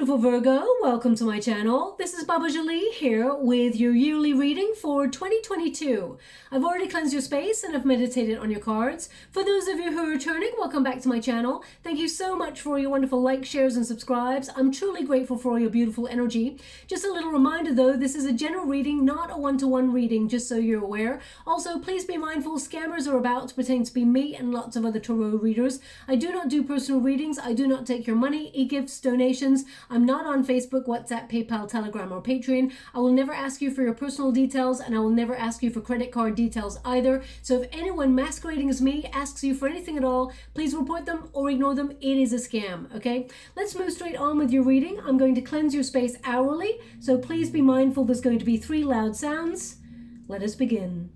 beautiful Virgo, welcome to my channel. This is Baba Jolie here with your yearly reading for 2022. I've already cleansed your space and I've meditated on your cards. For those of you who are returning, welcome back to my channel. Thank you so much for your wonderful likes, shares and subscribes. I'm truly grateful for all your beautiful energy. Just a little reminder though, this is a general reading, not a one-to-one reading, just so you're aware. Also, please be mindful, scammers are about to pretend to be me and lots of other tarot readers. I do not do personal readings. I do not take your money, e-gifts, donations. I'm not on Facebook, WhatsApp, PayPal, Telegram, or Patreon. I will never ask you for your personal details, and I will never ask you for credit card details either. So if anyone masquerading as me asks you for anything at all, please report them or ignore them. It is a scam, okay? Let's move straight on with your reading. I'm going to cleanse your space hourly, so please be mindful there's going to be 3 loud sounds. Let us begin.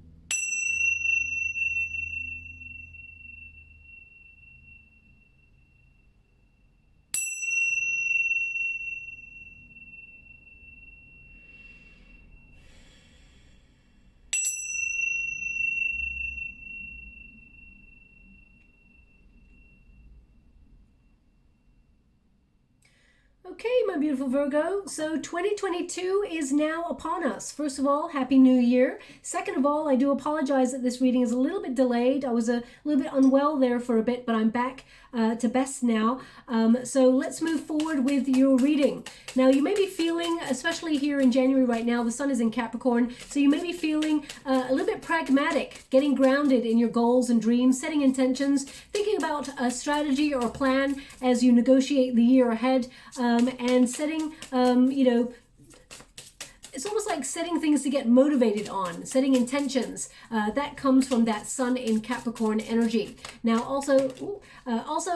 Okay, my beautiful Virgo, so 2022 is now upon us. First of all, Happy New Year. Second of all, I do apologize that this reading is a little bit delayed. I was a little bit unwell there for a bit, but I'm back to best now. So let's move forward with your reading. Now, you may be feeling, especially here in January right now, the sun is in Capricorn, so you may be feeling a little bit pragmatic, getting grounded in your goals and dreams, setting intentions, thinking about a strategy or a plan as you negotiate the year ahead. And setting, it's almost like setting things to get motivated on, setting intentions. That comes from that sun in Capricorn energy. Now, also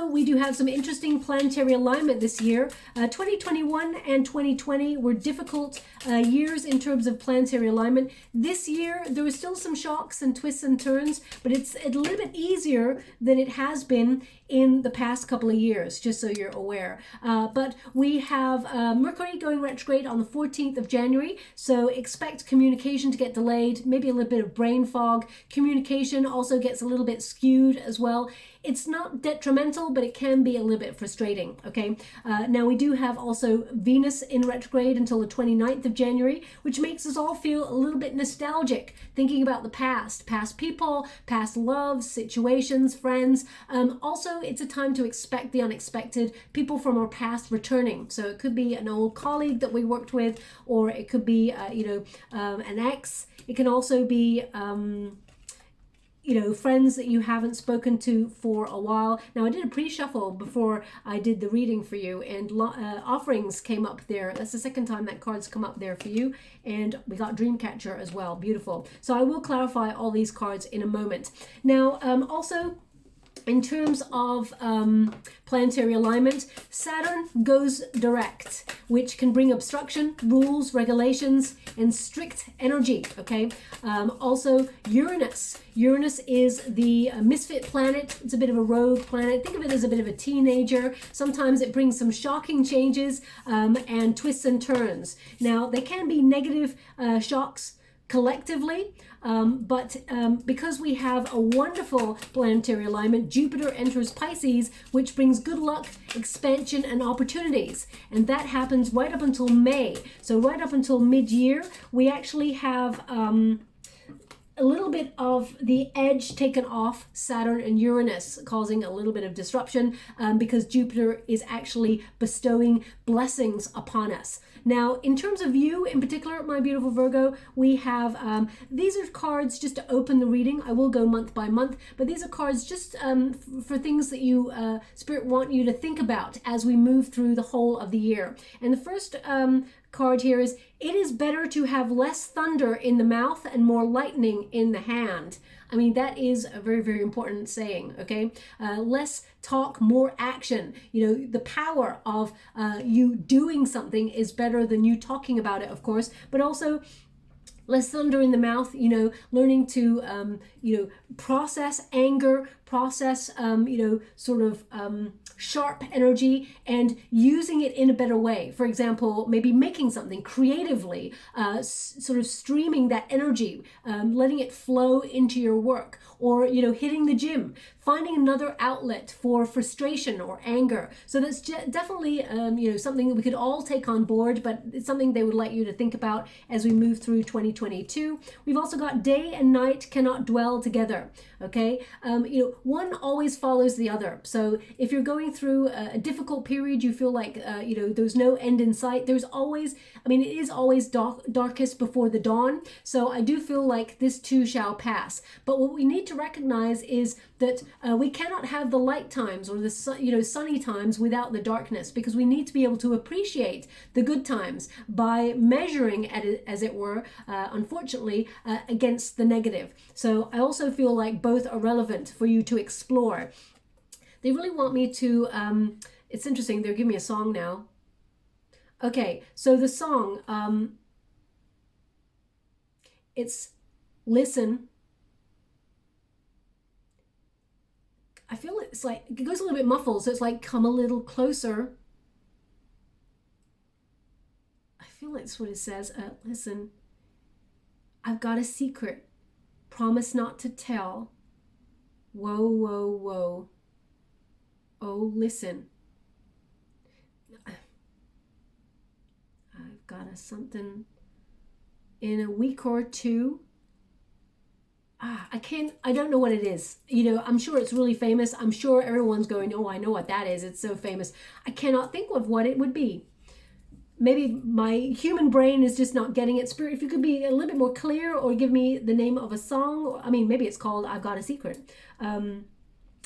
we do have some interesting planetary alignment this year. 2021 and 2020 were difficult years in terms of planetary alignment. This year, there are still some shocks and twists and turns, but it's a little bit easier than it has been in the past couple of years, just so you're aware. But we have Mercury going retrograde on the 14th of January, so expect communication to get delayed, maybe a little bit of brain fog. Communication also gets a little bit skewed as well. It's not detrimental, but it can be a little bit frustrating, okay? Now, we do have also Venus in retrograde until the 29th of January, which makes us all feel a little bit nostalgic, thinking about the past people, past loves, situations, friends. Also, it's a time to expect the unexpected, people from our past returning. So it could be an old colleague that we worked with, or it could be, an ex. It can also be... friends that you haven't spoken to for a while. Now, I did a pre-shuffle before I did the reading for you, and offerings came up there. That's the second time that card's come up there for you, and we got Dreamcatcher as well. Beautiful. So I will clarify all these cards in a moment. Now, also, in terms of planetary alignment, Saturn goes direct, which can bring obstruction, rules, regulations, and strict energy, okay? Also, Uranus. Uranus is the misfit planet. It's a bit of a rogue planet. Think of it as a bit of a teenager. Sometimes it brings some shocking changes and twists and turns. Now, they can be negative shocks collectively, but because we have a wonderful planetary alignment, Jupiter enters Pisces, which brings good luck, expansion, and opportunities. And that happens right up until May. So right up until mid-year, we actually have a little bit of the edge taken off Saturn and Uranus, causing a little bit of disruption because Jupiter is actually bestowing blessings upon us. Now, in terms of you in particular, my beautiful Virgo, we have, these are cards just to open the reading. I will go month by month, but these are cards just for things that you, Spirit want you to think about as we move through the whole of the year. And the first card here is, it is better to have less thunder in the mouth and more lightning in the hand. I mean, that is a very, very important saying, okay? Less talk, more action. The power of you doing something is better than you talking about it, of course, but also less thunder in the mouth, learning to, process anger, process, sort of sharp energy and using it in a better way. For example, maybe making something creatively, sort of streaming that energy, letting it flow into your work, or, hitting the gym, finding another outlet for frustration or anger. So that's definitely, something that we could all take on board, but it's something they would like you to think about as we move through 2022. We've also got day and night cannot dwell together. Okay. One always follows the other. So if you're going through a difficult period, you feel like, there's no end in sight. There's always, it is always darkest before the dawn. So I do feel like this too shall pass. But what we need to recognize is that we cannot have the light times or the sunny times without the darkness, because we need to be able to appreciate the good times by measuring at it, as it were, unfortunately, against the negative. So I also feel like both are relevant for you to explore. They really want me to, it's interesting, they're giving me a song now. Okay, so the song, it's Listen. I feel it's like, it goes a little bit muffled, so it's like, come a little closer. I feel like that's what it says. Listen, I've got a secret. Promise not to tell. Whoa, whoa, whoa. Oh, listen. I've got something in a week or two. I don't know what it is. I'm sure it's really famous. I'm sure everyone's going, oh, I know what that is. It's so famous. I cannot think of what it would be. Maybe my human brain is just not getting it. Spirit, if you could be a little bit more clear or give me the name of a song. Maybe it's called I've Got a Secret. I'm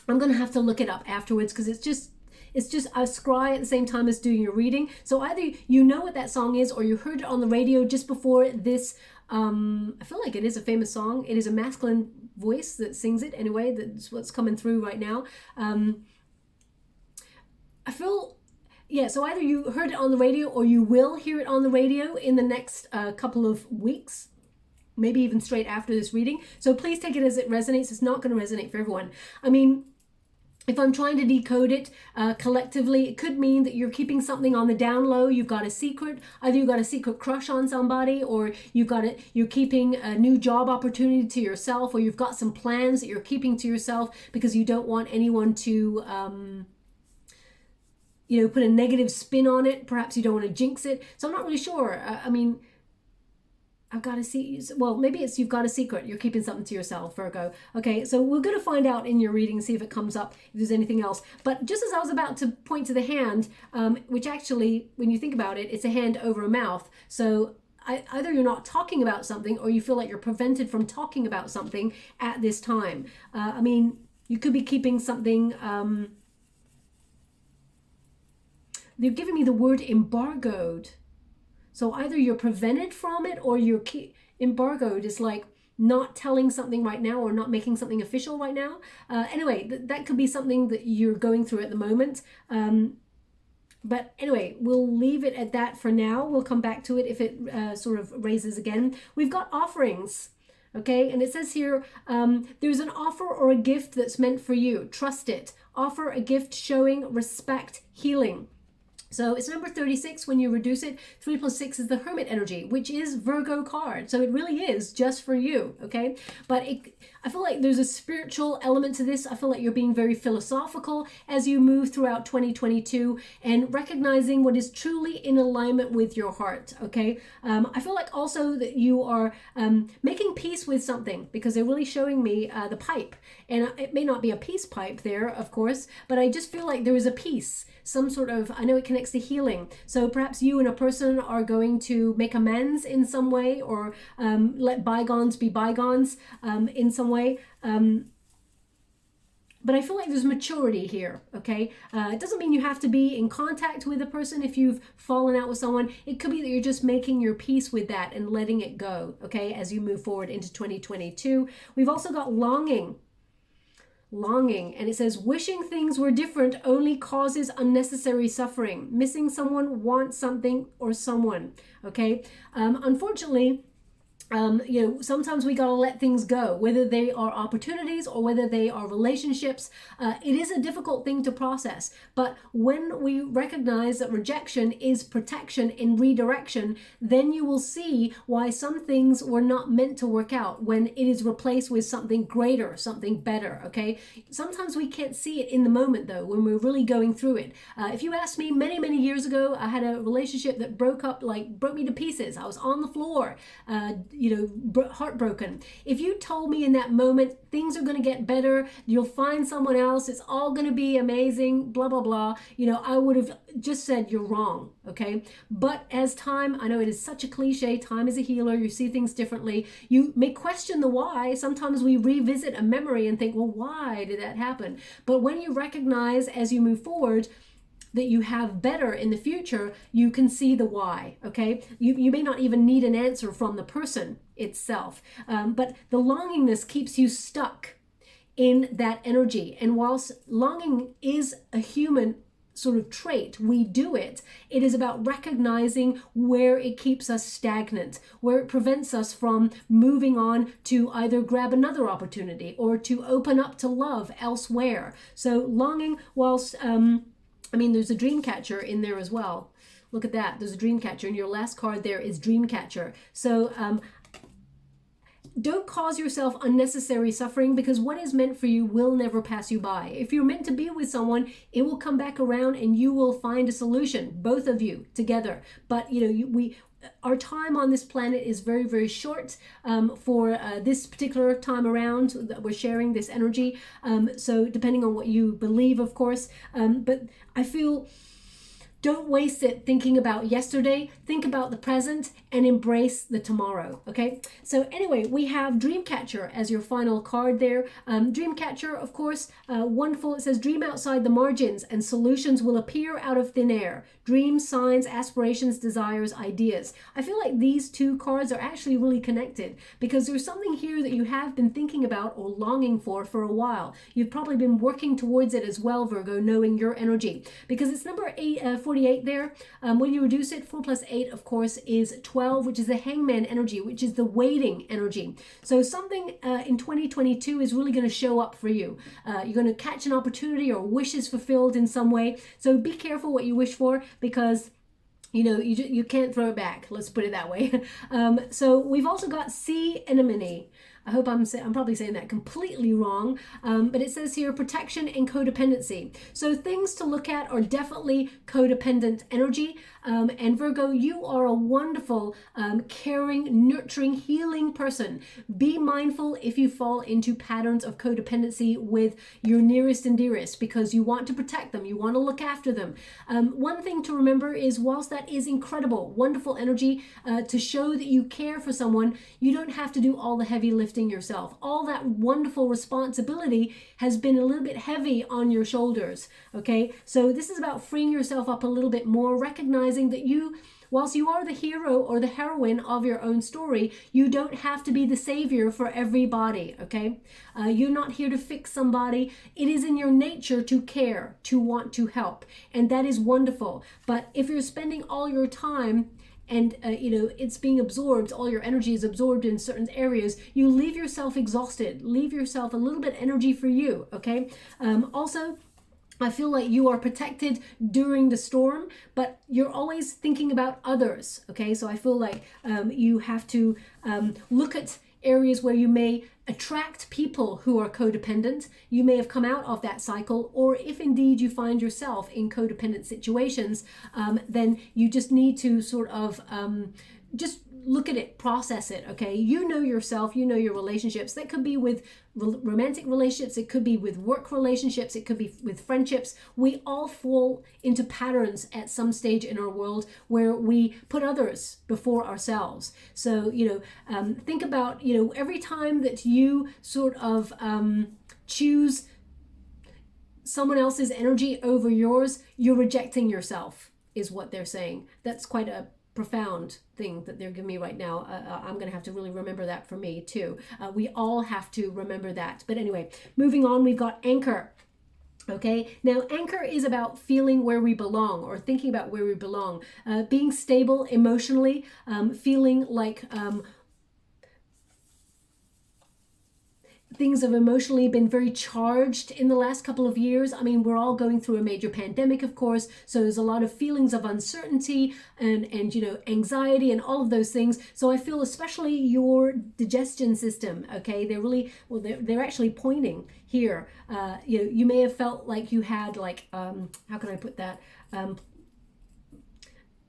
going to have to look it up afterwards, because it's just I scry at the same time as doing your reading. So either you know what that song is, or you heard it on the radio just before this. I feel like it is a famous song. It is a masculine voice that sings it anyway. That's what's coming through right now. I feel, so either you heard it on the radio or you will hear it on the radio in the next couple of weeks, maybe even straight after this reading. So please take it as it resonates. It's not going to resonate for everyone. If I'm trying to decode it collectively, it could mean that you're keeping something on the down low. You've got a secret. Either you've got a secret crush on somebody, or you're keeping a new job opportunity to yourself, or you've got some plans that you're keeping to yourself because you don't want anyone to, put a negative spin on it. Perhaps you don't want to jinx it. So I'm not really sure. I've got to see, well, maybe it's you've got a secret. You're keeping something to yourself, Virgo. Okay, so we're going to find out in your reading, see if it comes up, if there's anything else. But just as I was about to point to the hand, which actually, when you think about it, it's a hand over a mouth. So either you're not talking about something, or you feel like you're prevented from talking about something at this time. You could be keeping something, they're giving me the word embargoed. So either you're prevented from it, or you're embargoed is like not telling something right now, or not making something official right now. Anyway, that could be something that you're going through at the moment. But anyway, we'll leave it at that for now. We'll come back to it if it sort of raises again. We've got offerings. Okay, and it says here, there's an offer or a gift that's meant for you. Trust it. Offer a gift showing respect, healing. So it's number 36 when you reduce it. 3 plus 6 is the Hermit energy, which is Virgo card. So it really is just for you, okay? But I feel like there's a spiritual element to this. I feel like you're being very philosophical as you move throughout 2022 and recognizing what is truly in alignment with your heart, okay? I feel like also that you are making peace with something, because they're really showing me the pipe. And it may not be a peace pipe there, of course, but I just feel like there is a peace, some sort of, I know it connects to healing. So perhaps you and a person are going to make amends in some way, or let bygones be bygones in some way. But I feel like there's maturity here, okay? It doesn't mean you have to be in contact with a person if you've fallen out with someone. It could be that you're just making your peace with that and letting it go, okay, as you move forward into 2022. We've also got longing, and it says wishing things were different only causes unnecessary suffering. Missing someone, want something or someone, okay? Unfortunately, Sometimes we got to let things go, whether they are opportunities or whether they are relationships. It is a difficult thing to process. But when we recognize that rejection is protection in redirection, then you will see why some things were not meant to work out when it is replaced with something greater, something better, okay? Sometimes we can't see it in the moment, though, when we're really going through it. If you asked me many, many years ago, I had a relationship that broke me to pieces. I was on the floor, heartbroken. If you told me in that moment things are going to get better, you'll find someone else, it's all going to be amazing, blah blah blah, I would have just said you're wrong, okay? But as time, I know it is such a cliche, time is a healer, you see things differently, you may question the why. Sometimes we revisit a memory and think, well, why did that happen? But when you recognize as you move forward that you have better in the future, you can see the why, okay? You may not even need an answer from the person itself, but the longingness keeps you stuck in that energy. And whilst longing is a human sort of trait, we do it. It is about recognizing where it keeps us stagnant, where it prevents us from moving on to either grab another opportunity or to open up to love elsewhere. So longing, whilst there's a dream catcher in there as well. Look at that. There's a dream catcher, and your last card there is dream catcher. So don't cause yourself unnecessary suffering, because what is meant for you will never pass you by. If you're meant to be with someone, it will come back around and you will find a solution, both of you together. But our time on this planet is very, very short for this particular time around that we're sharing this energy. So depending on what you believe, of course, but I feel, don't waste it thinking about yesterday. Think about the present and embrace the tomorrow, okay? So anyway, we have Dreamcatcher as your final card there. Dreamcatcher, of course, wonderful. It says, dream outside the margins and solutions will appear out of thin air. Dreams, signs, aspirations, desires, ideas. I feel like these two cards are actually really connected, because there's something here that you have been thinking about or longing for a while. You've probably been working towards it as well, Virgo, knowing your energy, because it's number 48 there. When you reduce it, 4 plus 8, of course, is 12, which is the hangman energy, which is the waiting energy. So something in 2022 is really going to show up for you. You're going to catch an opportunity or wishes fulfilled in some way. So be careful what you wish for, because you can't throw it back. Let's put it that way. So we've also got sea anemone. I hope I'm probably saying that completely wrong, but it says here protection and codependency. So things to look at are definitely codependent energy. And Virgo, you are a wonderful, caring, nurturing, healing person. Be mindful if you fall into patterns of codependency with your nearest and dearest, because you want to protect them. You want to look after them. One thing to remember is, whilst that is incredible, wonderful energy to show that you care for someone, you don't have to do all the heavy lifting yourself. All that wonderful responsibility has been a little bit heavy on your shoulders, okay? So this is about freeing yourself up a little bit more, recognizing that whilst you are the hero or the heroine of your own story, you don't have to be the savior for everybody, okay? You're not here to fix somebody. It is in your nature to care, to want to help, and that is wonderful. But if you're spending all your time and it's being absorbed, all your energy is absorbed in certain areas, you leave yourself exhausted, leave yourself a little bit energy for you, okay? Also, I feel like you are protected during the storm, but you're always thinking about others, okay? So I feel like you have to look at areas where you may attract people who are codependent. You may have come out of that cycle, or if indeed you find yourself in codependent situations, then you just need to sort of just look at it, process it, okay? You know yourself, you know your relationships. That could be with romantic relationships, it could be with work relationships, it could be with friendships. We all fall into patterns at some stage in our world where we put others before ourselves. So, think about, every time that you sort of choose someone else's energy over yours, you're rejecting yourself, is what they're saying. That's quite a profound thing that they're giving me right now. I'm going to have to really remember that for me too. We all have to remember that. But anyway, moving on, we've got anchor. Okay, now anchor is about feeling where we belong, or thinking about where we belong, being stable emotionally, feeling like things have emotionally been very charged in the last couple of years. I mean, we're all going through a major pandemic, of course, so there's a lot of feelings of uncertainty and you know, anxiety and all of those things. So I feel especially your digestion system, okay, they're really, well, they're actually pointing here. You know, you may have felt like you had like, how can I put that?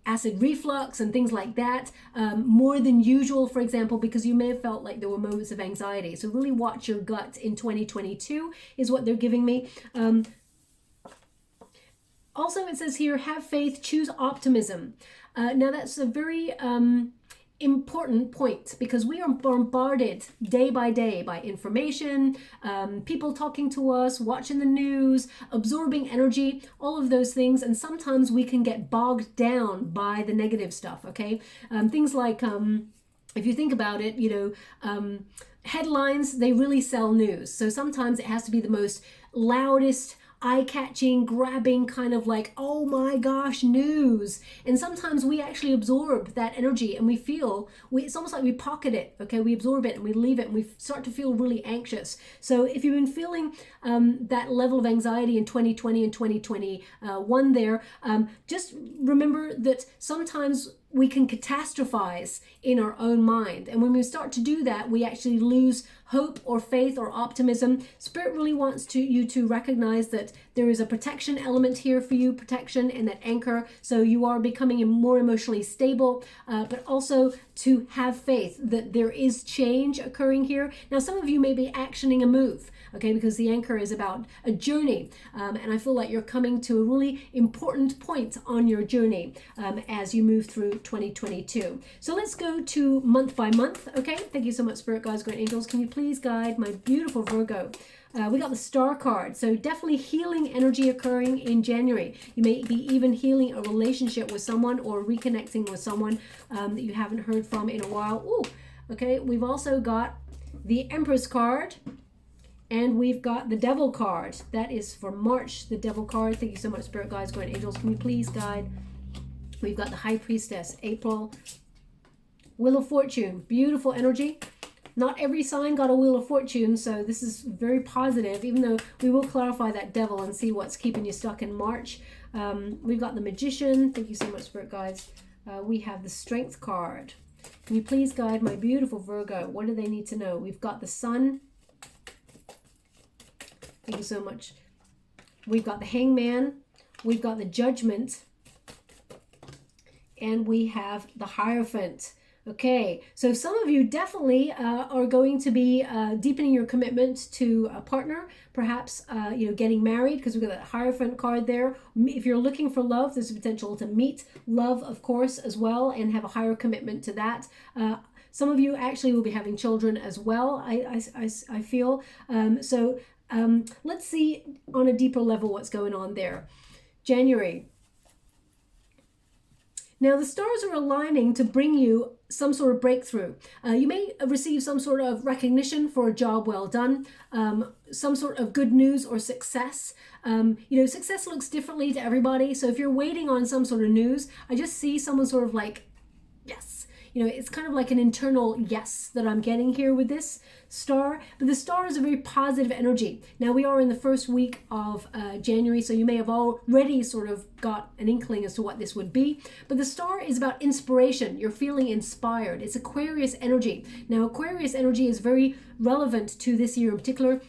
Acid reflux and things like that, more than usual, for example, because you may have felt like there were moments of anxiety. So really watch your gut in 2022 is what they're giving me. Also, it says here, have faith, choose optimism. Now that's a very important point, because we are bombarded day by day by information, people talking to us, watching the news, absorbing energy, all of those things, and sometimes we can get bogged down by the negative stuff, okay? Things like, if you think about it, you know, headlines, they really sell news. So sometimes it has to be the most loudest, eye-catching, grabbing kind of like, oh my gosh, news. And sometimes we actually absorb that energy and we feel, it's almost like we pocket it, okay? We absorb it and we leave it and we start to feel really anxious. So if you've been feeling that level of anxiety in 2020 and 2021 there, just remember that sometimes we can catastrophize in our own mind. And when we start to do that, we actually lose hope or faith or optimism. Spirit really wants you to recognize that there is a protection element here for you, protection and that anchor. So you are becoming more emotionally stable, but also to have faith that there is change occurring here. Now, some of you may be actioning a move, okay, because the anchor is about a journey. And I feel like you're coming to a really important point on your journey as you move through 2022. So let's go to month by month, okay? Thank you so much, Spirit Guides, Great Angels. Can you please guide my beautiful Virgo? We got the Star card, so definitely healing energy occurring in January. You may be even healing a relationship with someone or reconnecting with someone that you haven't heard from in a while. Ooh, okay, we've also got the Empress card, and we've got the Devil card. That is for March, the Devil card. Thank you so much, Spirit Guides, Great Angels. Can you please guide? We've got the High Priestess, April. Wheel of Fortune, beautiful energy. Not every sign got a Wheel of Fortune, so this is very positive, even though we will clarify that Devil and see what's keeping you stuck in March. We've got the Magician. Thank you so much, Spirit Guides. We have the Strength card. Can you please guide my beautiful Virgo? What do they need to know? We've got the Sun. Thank you so much. We've got the Hangman. We've got the Judgment. And we have the Hierophant. Okay, so some of you definitely are going to be deepening your commitment to a partner, perhaps you know, getting married, because we've got that Hierophant card there. If you're looking for love, there's a potential to meet love, of course, as well, and have a higher commitment to that. Some of you actually will be having children as well, I feel. So let's see on a deeper level what's going on there. January. Now, the stars are aligning to bring you some sort of breakthrough. You may receive some sort of recognition for a job well done, some sort of good news or success. You know, success looks differently to everybody. So if you're waiting on some sort of news, I just see someone sort of like, yes. You know, it's kind of like an internal yes that I'm getting here with this star. But the star is a very positive energy. Now, we are in the first week of January, so you may have already sort of got an inkling as to what this would be. But the star is about inspiration. You're feeling inspired. It's Aquarius energy. Now, Aquarius energy is very relevant to this year in particular.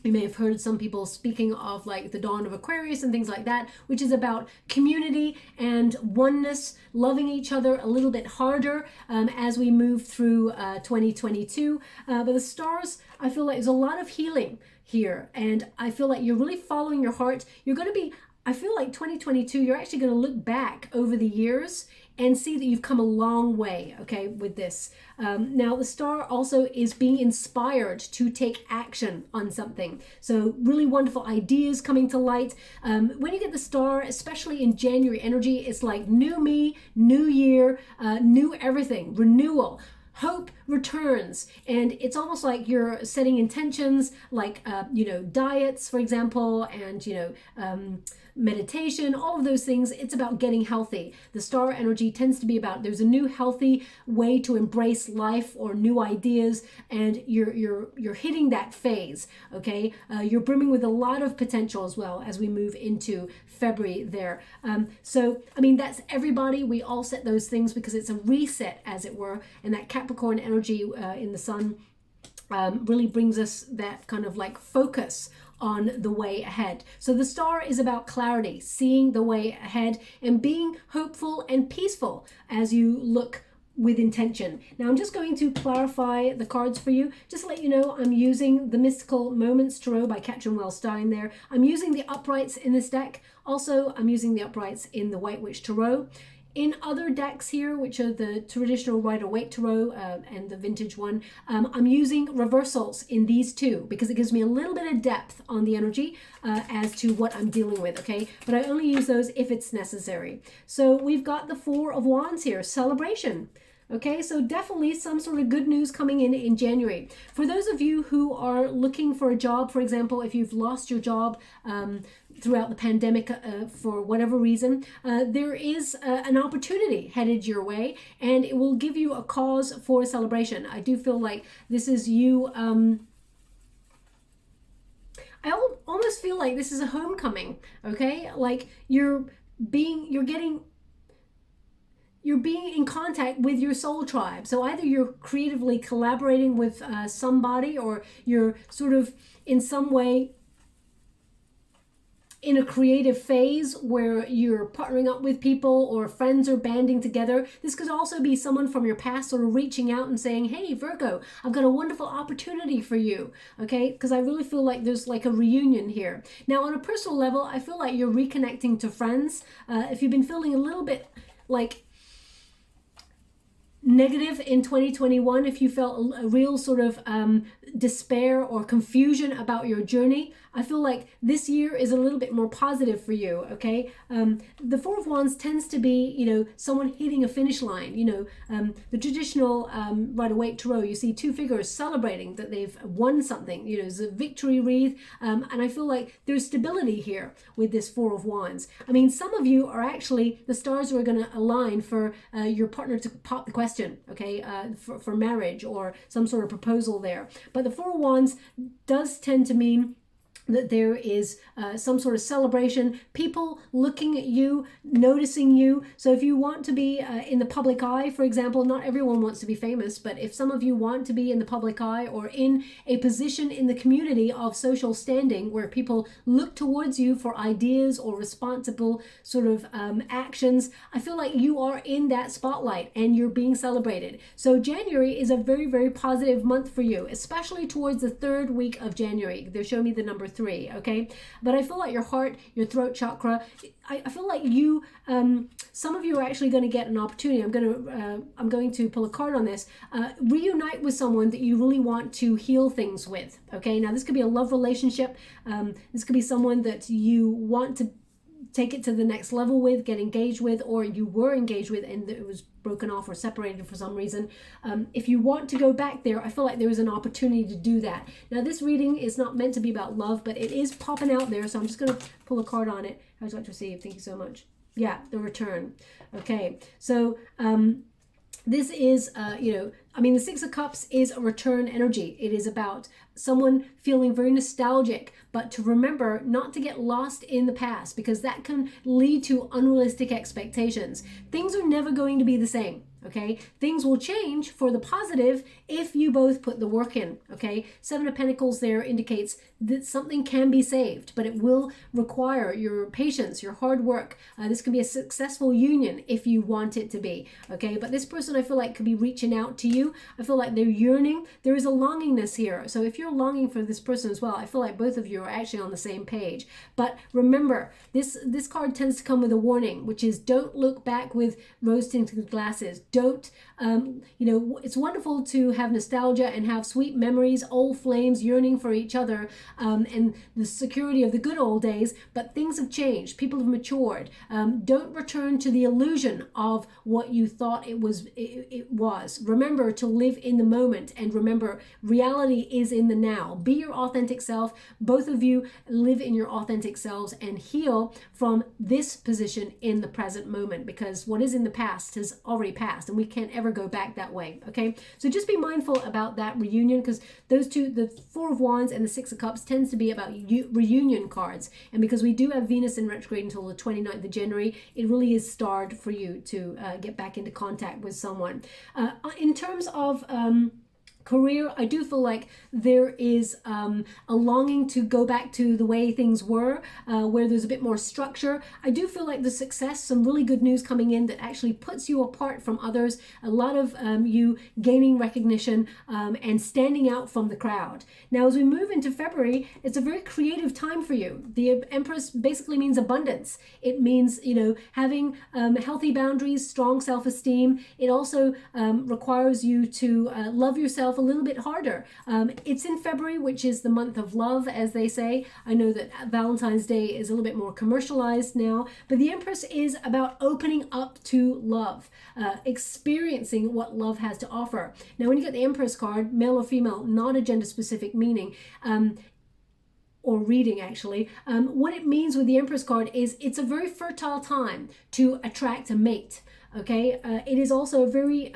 You may have heard some people speaking of like the dawn of Aquarius and things like that, which is about community and oneness, loving each other a little bit harder as we move through 2022. But the stars, I feel like there's a lot of healing here. And I feel like you're really following your heart. You're going to be, I feel like 2022, you're actually going to look back over the years and see that you've come a long way, okay, with this. Now, the star also is being inspired to take action on something. So really wonderful ideas coming to light. When you get the star, especially in January energy, it's like new me, new year, new everything, renewal, hope, returns, and it's almost like you're setting intentions, like you know, diets, for example, and you know, meditation, all of those things. It's about getting healthy. The star energy tends to be about there's a new healthy way to embrace life or new ideas, and you're hitting that phase. Okay, you're brimming with a lot of potential as well as we move into February there. So I mean, that's everybody. We all set those things because it's a reset, as it were, and that Capricorn energy in the sun really brings us that kind of like focus on the way ahead. So the star is about clarity, seeing the way ahead, and being hopeful and peaceful as you look with intention. Now I'm just going to clarify the cards for you. Just to let you know, I'm using the Mystical Moments Tarot by CATRIN STEIN there. I'm using the uprights in this deck. Also, I'm using the uprights in the White Witch Tarot. In other decks here, which are the traditional Rider-Waite Tarot and the vintage one, I'm using reversals in these two because it gives me a little bit of depth on the energy as to what I'm dealing with, okay? But I only use those if it's necessary. So we've got the Four of Wands here, celebration. Okay, so definitely some sort of good news coming in January. For those of you who are looking for a job, for example, if you've lost your job throughout the pandemic for whatever reason, there is an opportunity headed your way, and it will give you a cause for celebration. I do feel like this is you. I almost feel like this is a homecoming, okay? Like you're being in contact with your soul tribe. So either you're creatively collaborating with somebody, or you're sort of in some way in a creative phase where you're partnering up with people, or friends are banding together. This could also be someone from your past sort of reaching out and saying, hey, Virgo, I've got a wonderful opportunity for you, okay? Because I really feel like there's like a reunion here. Now, on a personal level, I feel like you're reconnecting to friends. If you've been feeling a little bit like negative in 2021, if you felt a real sort of despair or confusion about your journey, I feel like this year is a little bit more positive for you, okay? The Four of Wands tends to be, you know, someone hitting a finish line. You know, the traditional Rider-Waite Tarot, you see two figures celebrating that they've won something. You know, there's a victory wreath, and I feel like there's stability here with this Four of Wands. I mean, some of you are actually, the stars are going to align for your partner to pop the question, okay, for marriage or some sort of proposal there. But the Four of Wands does tend to mean that there is some sort of celebration, people looking at you, noticing you. So if you want to be in the public eye, for example, not everyone wants to be famous, but if some of you want to be in the public eye or in a position in the community of social standing where people look towards you for ideas or responsible sort of actions, I feel like you are in that spotlight and you're being celebrated. So January is a very, very positive month for you, especially towards the third week of January. They're showing me the number 3, okay? But I feel like your heart, your throat chakra, I feel like you, some of you are actually going to get an opportunity. I'm going to pull a card on this. Reunite with someone that you really want to heal things with, okay? Now, this could be a love relationship. This could be someone that you want to take it to the next level with, get engaged with, or you were engaged with and it was broken off or separated for some reason. If you want to go back there, I feel like there is an opportunity to do that. Now, this reading is not meant to be about love, but it is popping out there, so I'm just going to pull a card on it. How would you like to receive? Thank you so much. Yeah, the return. Okay, so this is, you know, I mean, the Six of Cups is a return energy. It is about someone feeling very nostalgic, but to remember not to get lost in the past, because that can lead to unrealistic expectations. Things are never going to be the same, okay? Things will change for the positive if you both put the work in, okay? Seven of Pentacles there indicates that something can be saved, but it will require your patience, your hard work. This can be a successful union if you want it to be, okay? But this person, I feel like, could be reaching out to you. I feel like they're yearning. There is a longingness here. So if you're longing for this person as well, I feel like both of you are actually on the same page. But remember, this card tends to come with a warning, which is don't look back with rose-tinted glasses. don't, it's wonderful to have nostalgia and have sweet memories, old flames yearning for each other, and the security of the good old days, but things have changed. People have matured. Don't return to the illusion of what you thought it was. Remember to live in the moment, and remember reality is in the now. Be your authentic self. Both of you live in your authentic selves and heal from this position in the present moment, because what is in the past has already passed and we can't ever go back that way. Okay, so just be mindful about that reunion, because those two, the Four of Wands and the Six of Cups, tends to be about reunion cards, and because we do have Venus in retrograde until the 29th of January, it really is starred for you to get back into contact with someone. In terms of career, I do feel like there is a longing to go back to the way things were, where there's a bit more structure. I do feel like the success, some really good news coming in that actually puts you apart from others, a lot of you gaining recognition and standing out from the crowd. Now, as we move into February, it's a very creative time for you. The Empress basically means abundance. It means, having healthy boundaries, strong self-esteem. It also requires you to love yourself a little bit harder. It's in February, which is the month of love, as they say. I know that Valentine's Day is a little bit more commercialized now, but the Empress is about opening up to love, experiencing what love has to offer. Now, when you get the Empress card, male or female, not a gender specific meaning, or reading actually, what it means with the Empress card is it's a very fertile time to attract a mate. Okay, it is also a very,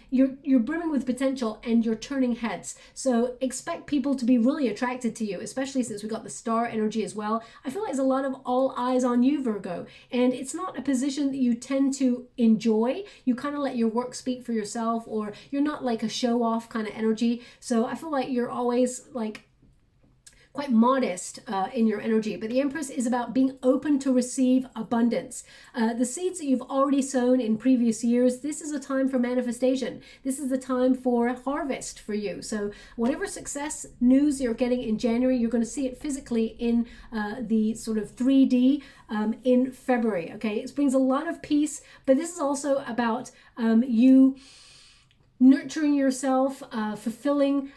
you're brimming with potential and you're turning heads. So expect people to be really attracted to you, especially since we got the star energy as well. I feel like there's a lot of all eyes on you, Virgo, and it's not a position that you tend to enjoy. You kind of let your work speak for yourself, or you're not like a show off kind of energy. So I feel like you're always like quite modest in your energy, but the Empress is about being open to receive abundance. The seeds that you've already sown in previous years, this is a time for manifestation. This is the time for harvest for you. So whatever success news you're getting in January, you're going to see it physically in the sort of 3D in February. Okay, it brings a lot of peace, but this is also about you nurturing yourself, fulfilling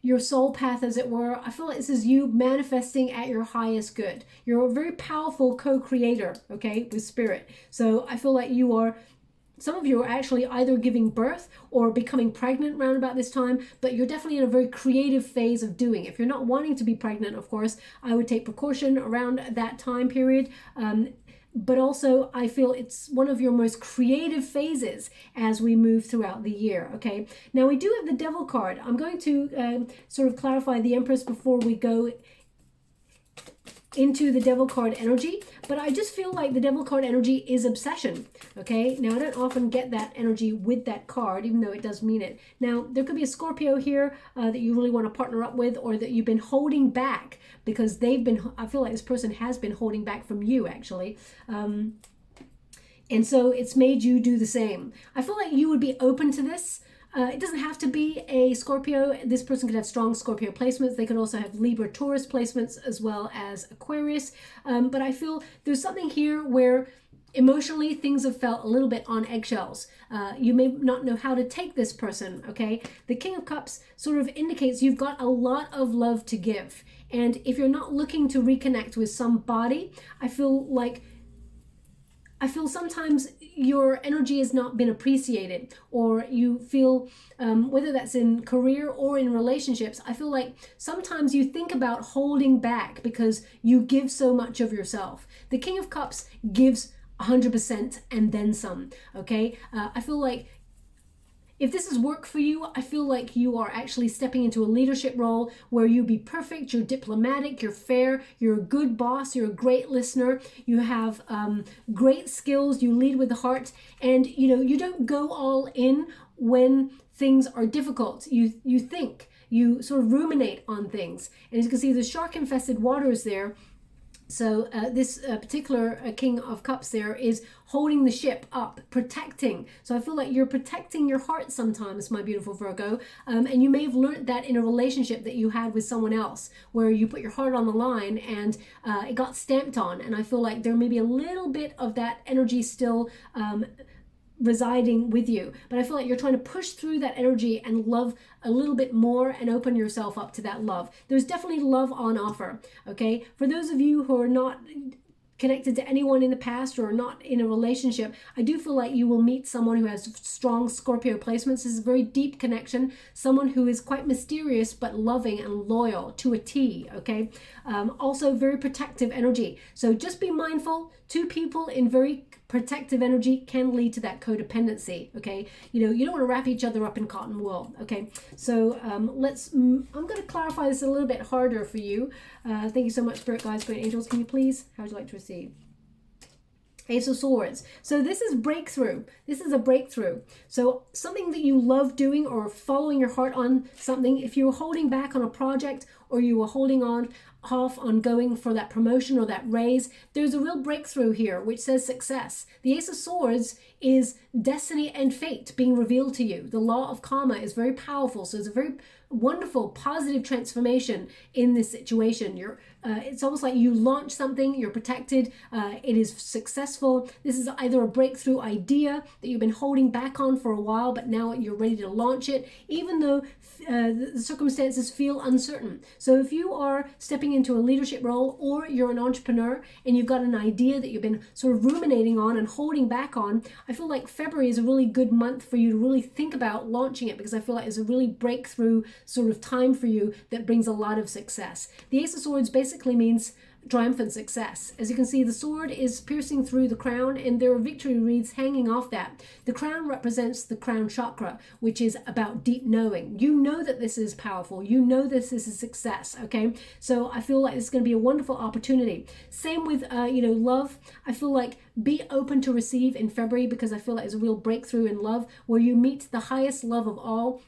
your soul path, as it were. I feel like this is you manifesting at your highest good. You're a very powerful co-creator, okay, with spirit. So I feel like some of you are actually either giving birth or becoming pregnant around about this time, but you're definitely in a very creative phase of doing it. If you're not wanting to be pregnant, of course, I would take precaution around that time period. But also I feel it's one of your most creative phases as we move throughout the year. Okay, now we do have the Devil card. I'm going to sort of clarify the Empress before we go into the Devil card energy, but I just feel like the Devil card energy is obsession. Okay, now I don't often get that energy with that card, even though it does mean it. Now there could be a Scorpio here that you really want to partner up with, or that you've been holding back because I feel like this person has been holding back from you actually. And so it's made you do the same. I feel like you would be open to this. It doesn't have to be a Scorpio. This person could have strong Scorpio placements. They could also have Libra, Taurus placements, as well as Aquarius. But I feel there's something here where emotionally things have felt a little bit on eggshells. You may not know how to take this person, okay? The King of Cups sort of indicates you've got a lot of love to give. And if you're not looking to reconnect with somebody, I feel sometimes your energy has not been appreciated, or you feel, whether that's in career or in relationships, I feel like sometimes you think about holding back because you give so much of yourself. The King of Cups gives 100% and then some, okay? I feel like if this is work for you, I feel like you are actually stepping into a leadership role where you be perfect, you're diplomatic, you're fair, you're a good boss, you're a great listener, you have great skills, you lead with the heart, and you don't go all in when things are difficult. You think, you sort of ruminate on things. And as you can see, the shark-infested waters there, So this particular King of Cups there is holding the ship up, protecting. So I feel like you're protecting your heart sometimes, my beautiful Virgo. And you may have learned that in a relationship that you had with someone else, where you put your heart on the line and it got stamped on. And I feel like there may be a little bit of that energy still residing with you, but I feel like you're trying to push through that energy and love a little bit more and open yourself up to that love. There's definitely love on offer. Okay, for those of you who are not connected to anyone in the past or not in a relationship, I do feel like you will meet someone who has strong Scorpio placements. This is a very deep connection, someone who is quite mysterious but loving and loyal to a T. Okay, also very protective energy. So just be mindful. Two people in very protective energy can lead to that codependency. Okay, you don't want to wrap each other up in cotton wool. Okay, so I'm going to clarify this a little bit harder for you. Thank you so much, Spirit Guides, Great Angels. Can you please, how would you like to receive? Ace of Swords. So this is breakthrough. This is a breakthrough. So something that you love doing or following your heart on something, if you were holding back on a project or you were holding off on going for that promotion or that raise, there's a real breakthrough here, which says success. The Ace of Swords is destiny and fate being revealed to you. The law of karma is very powerful. So it's a very wonderful, positive transformation in this situation. It's almost like you launch something, you're protected, it is successful. This is either a breakthrough idea that you've been holding back on for a while, but now you're ready to launch it, even though the circumstances feel uncertain. So if you are stepping into a leadership role or you're an entrepreneur and you've got an idea that you've been sort of ruminating on and holding back on, I feel like February is a really good month for you to really think about launching it, because I feel like it's a really breakthrough sort of time for you that brings a lot of success. The Ace of Swords basically means triumphant success. As you can see, the sword is piercing through the crown and there are victory wreaths hanging off that. The crown represents the crown chakra, which is about deep knowing. You know that this is powerful. You know this is a success, okay? So I feel like it's going to be a wonderful opportunity. Same with, love. I feel like be open to receive in February, because I feel like it's a real breakthrough in love where you meet the highest love of all.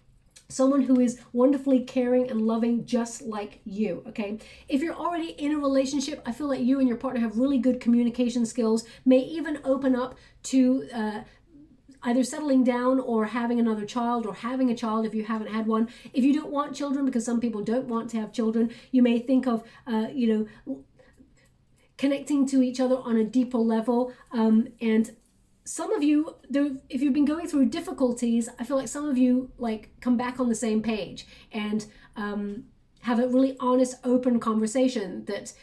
Someone who is wonderfully caring and loving just like you, okay? If you're already in a relationship, I feel like you and your partner have really good communication skills, may even open up to either settling down or having another child, or having a child if you haven't had one. If you don't want children, because some people don't want to have children, you may think of, connecting to each other on a deeper level, and some of you, if you've been going through difficulties, I feel like some of you come back on the same page and have a really honest, open conversation that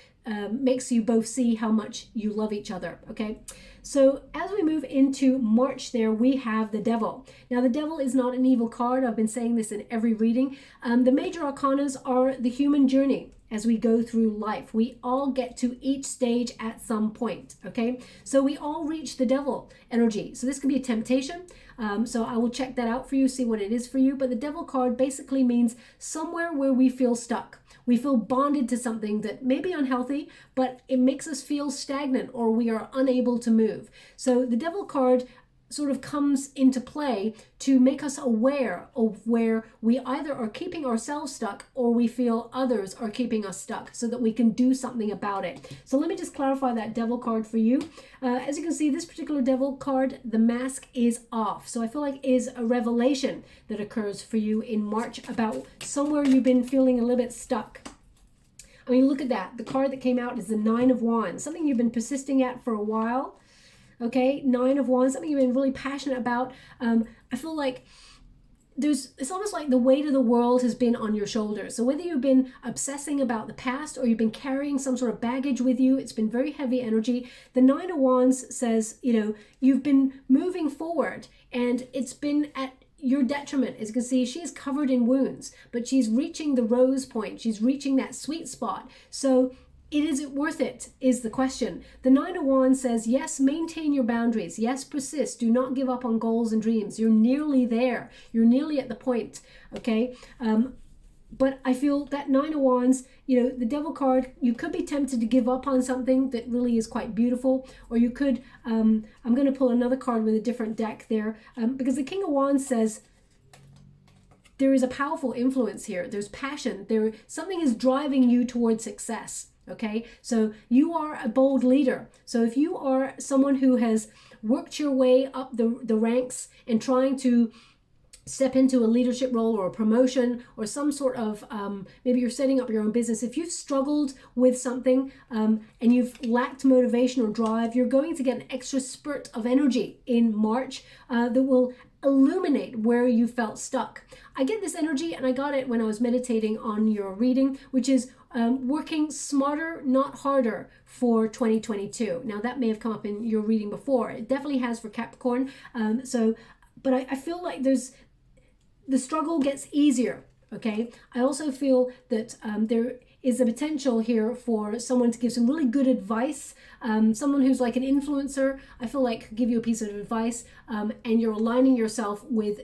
makes you both see how much you love each other, okay? So as we move into March there, we have the Devil. Now the Devil is not an evil card. I've been saying this in every reading. The major arcanas are the human journey. As we go through life, we all get to each stage at some point, okay? So we all reach the Devil energy. So this could be a temptation. So I will check that out for you, see what it is for you. But the Devil card basically means somewhere where we feel stuck. We feel bonded to something that may be unhealthy, but it makes us feel stagnant or we are unable to move. So the Devil card sort of comes into play to make us aware of where we either are keeping ourselves stuck or we feel others are keeping us stuck, so that we can do something about it. So let me just clarify that Devil card for you. As you can see, this particular Devil card, the mask is off. So I feel like it is a revelation that occurs for you in March about somewhere you've been feeling a little bit stuck. I mean, look at that. The card that came out is the Nine of Wands, something you've been persisting at for a while. Okay, Nine of Wands, something you've been really passionate about. I feel like it's almost like the weight of the world has been on your shoulders. So whether you've been obsessing about the past or you've been carrying some sort of baggage with you, it's been very heavy energy. The Nine of Wands says, you've been moving forward and it's been at your detriment. As you can see, she is covered in wounds, but she's reaching the rose point. She's reaching that sweet spot. So is it worth it, is the question. The Nine of Wands says, yes, maintain your boundaries. Yes, persist. Do not give up on goals and dreams. You're nearly there. You're nearly at the point, okay? But I feel that Nine of Wands, the Devil card, you could be tempted to give up on something that really is quite beautiful, or you could, I'm going to pull another card with a different deck there, because the King of Wands says, there is a powerful influence here. There's passion. Something is driving you towards success. Okay, so you are a bold leader. So if you are someone who has worked your way up the ranks and trying to step into a leadership role or a promotion or some sort of, maybe you're setting up your own business. If you've struggled with something and you've lacked motivation or drive, you're going to get an extra spurt of energy in March that will illuminate where you felt stuck. I get this energy, and I got it when I was meditating on your reading, which is working smarter, not harder for 2022. Now that may have come up in your reading before. It definitely has for Capricorn. But I feel like the struggle gets easier, okay? I also feel that there is a potential here for someone to give some really good advice. Someone who's like an influencer, I feel like could give you a piece of advice, and you're aligning yourself with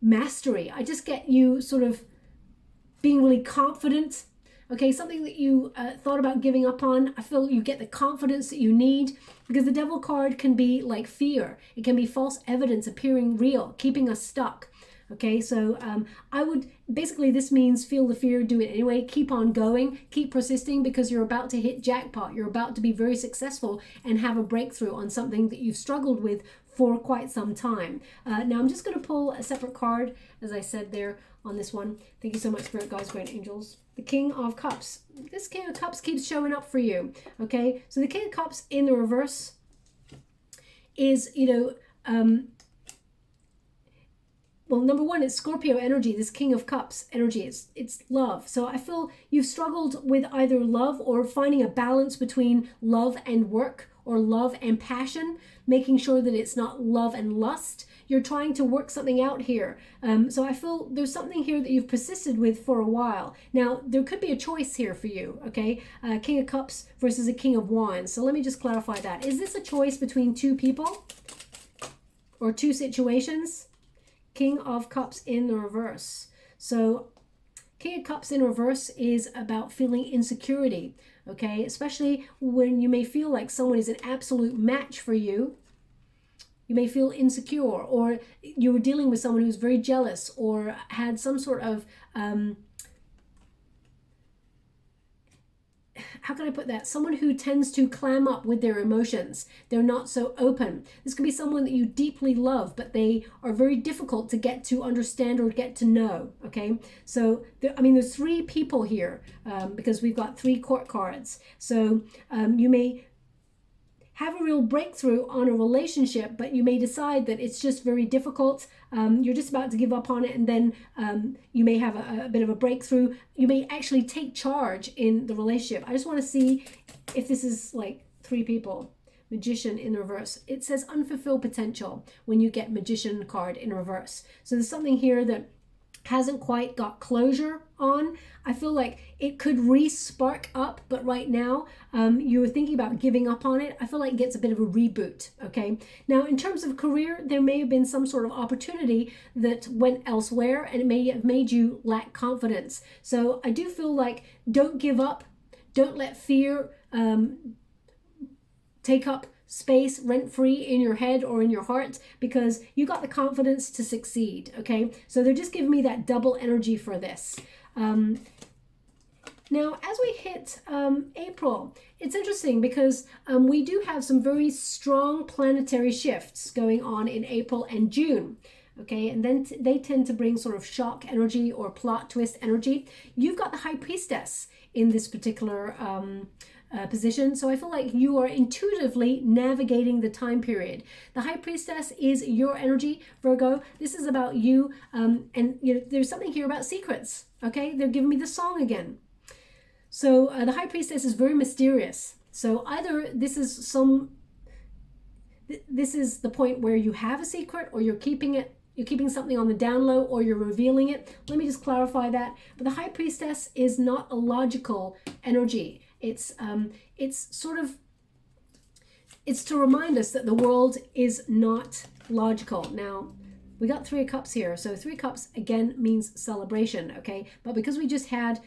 mastery. I just get you sort of being really confident. Okay, something that you thought about giving up on, I feel you get the confidence that you need, because the Devil card can be like fear. It can be false evidence appearing real, keeping us stuck. Okay, so I would, basically this means feel the fear, do it anyway, keep on going, keep persisting, because you're about to hit jackpot. You're about to be very successful and have a breakthrough on something that you've struggled with for quite some time. Now I'm just going to pull a separate card, as I said there on this one. Thank you so much, Spirit Guides, Great Angels. The King of Cups. This King of Cups keeps showing up for you. Okay, so the King of Cups in the reverse is, well, number one, it's Scorpio energy, this King of Cups energy. It's love. So I feel you've struggled with either love or finding a balance between love and work, or love and passion, making sure that it's not love and lust. You're trying to work something out here. So I feel there's something here that you've persisted with for a while. Now, there could be a choice here for you, okay? King of Cups versus a King of Wands. So let me just clarify that. Is this a choice between two people or two situations? King of Cups in the reverse. So King of Cups in reverse is about feeling insecurity, okay? Especially when you may feel like someone is an absolute match for you. You may feel insecure, or you were dealing with someone who's very jealous or had some sort of, how can I put that? Someone who tends to clam up with their emotions. They're not so open. This could be someone that you deeply love, but they are very difficult to get to understand or get to know, okay? So, there's three people here because we've got three court cards. So you may have a real breakthrough on a relationship, but you may decide that it's just very difficult. You're just about to give up on it, and then you may have a bit of a breakthrough. You may actually take charge in the relationship. I just want to see if this is like three people. Magician in reverse. It says unfulfilled potential when you get Magician card in reverse. So there's something here that hasn't quite got closure on. I feel like it could re-spark up, but right now you were thinking about giving up on it. I feel like it gets a bit of a reboot, okay? Now, in terms of career, there may have been some sort of opportunity that went elsewhere, and it may have made you lack confidence. So I do feel like don't give up. Don't let fear take up space rent-free in your head or in your heart, because you got the confidence to succeed, okay? So they're just giving me that double energy for this. Now, as we hit April, it's interesting because we do have some very strong planetary shifts going on in April and June. Okay, and then they tend to bring sort of shock energy or plot twist energy. You've got the High Priestess in this particular position. So I feel like you are intuitively navigating the time period. The High Priestess is your energy, Virgo. This is about you. And there's something here about secrets. Okay, they're giving me the song again. So the High Priestess is very mysterious. So either this is the point where you have a secret, or you're keeping something on the down low, or you're revealing it. Let me just clarify that. But the High Priestess is not a logical energy. It's to remind us that the world is not logical. Now, we got Three of Cups here. So Three Cups, again, means celebration, okay? But because we just had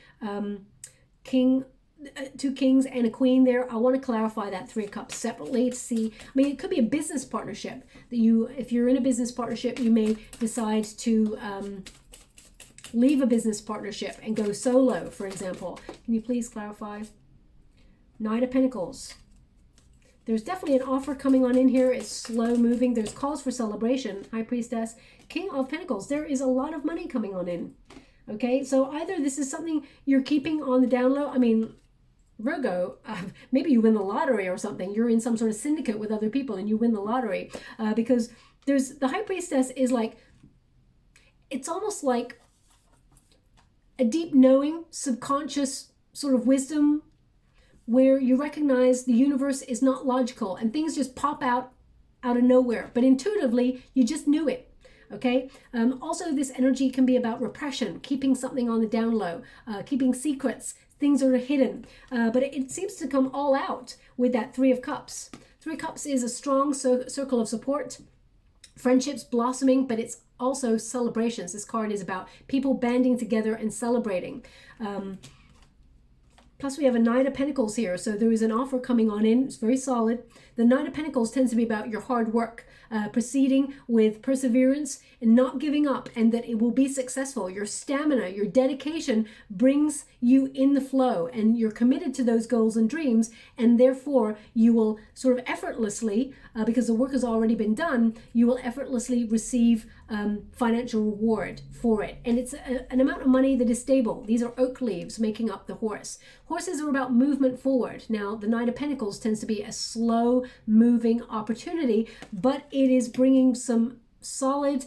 two kings and a queen there, I want to clarify that Three of Cups separately to see. It could be a business partnership that if you're in a business partnership, you may decide to leave a business partnership and go solo, for example. Can you please clarify? Knight of Pentacles. There's definitely an offer coming on in here. It's slow moving. There's calls for celebration. High Priestess. King of Pentacles. There is a lot of money coming on in. Okay, so either this is something you're keeping on the down low. I mean, Virgo, maybe you win the lottery or something. You're in some sort of syndicate with other people and you win the lottery. Because there's the High Priestess is like, it's almost like a deep knowing, subconscious sort of wisdom where you recognize the universe is not logical and things just pop out of nowhere. But intuitively, you just knew it. Okay. Also, this energy can be about repression, keeping something on the down low, keeping secrets, things that are hidden. But it seems to come all out with that Three of Cups. Three of Cups is a strong circle of support, friendships blossoming, but it's also celebrations. This card is about people banding together and celebrating. Plus we have a Knight of Pentacles here. So there is an offer coming on in. It's very solid. The Knight of Pentacles tends to be about your hard work, proceeding with perseverance and not giving up, and that it will be successful. Your stamina, your dedication brings you in the flow, and you're committed to those goals and dreams, and therefore you will sort of effortlessly, because the work has already been done, you will effortlessly receive financial reward for it. And it's an amount of money that is stable. These are oak leaves making up the horse. Horses are about movement forward. Now, the Knight of Pentacles tends to be a slow moving opportunity, but it is bringing some solid,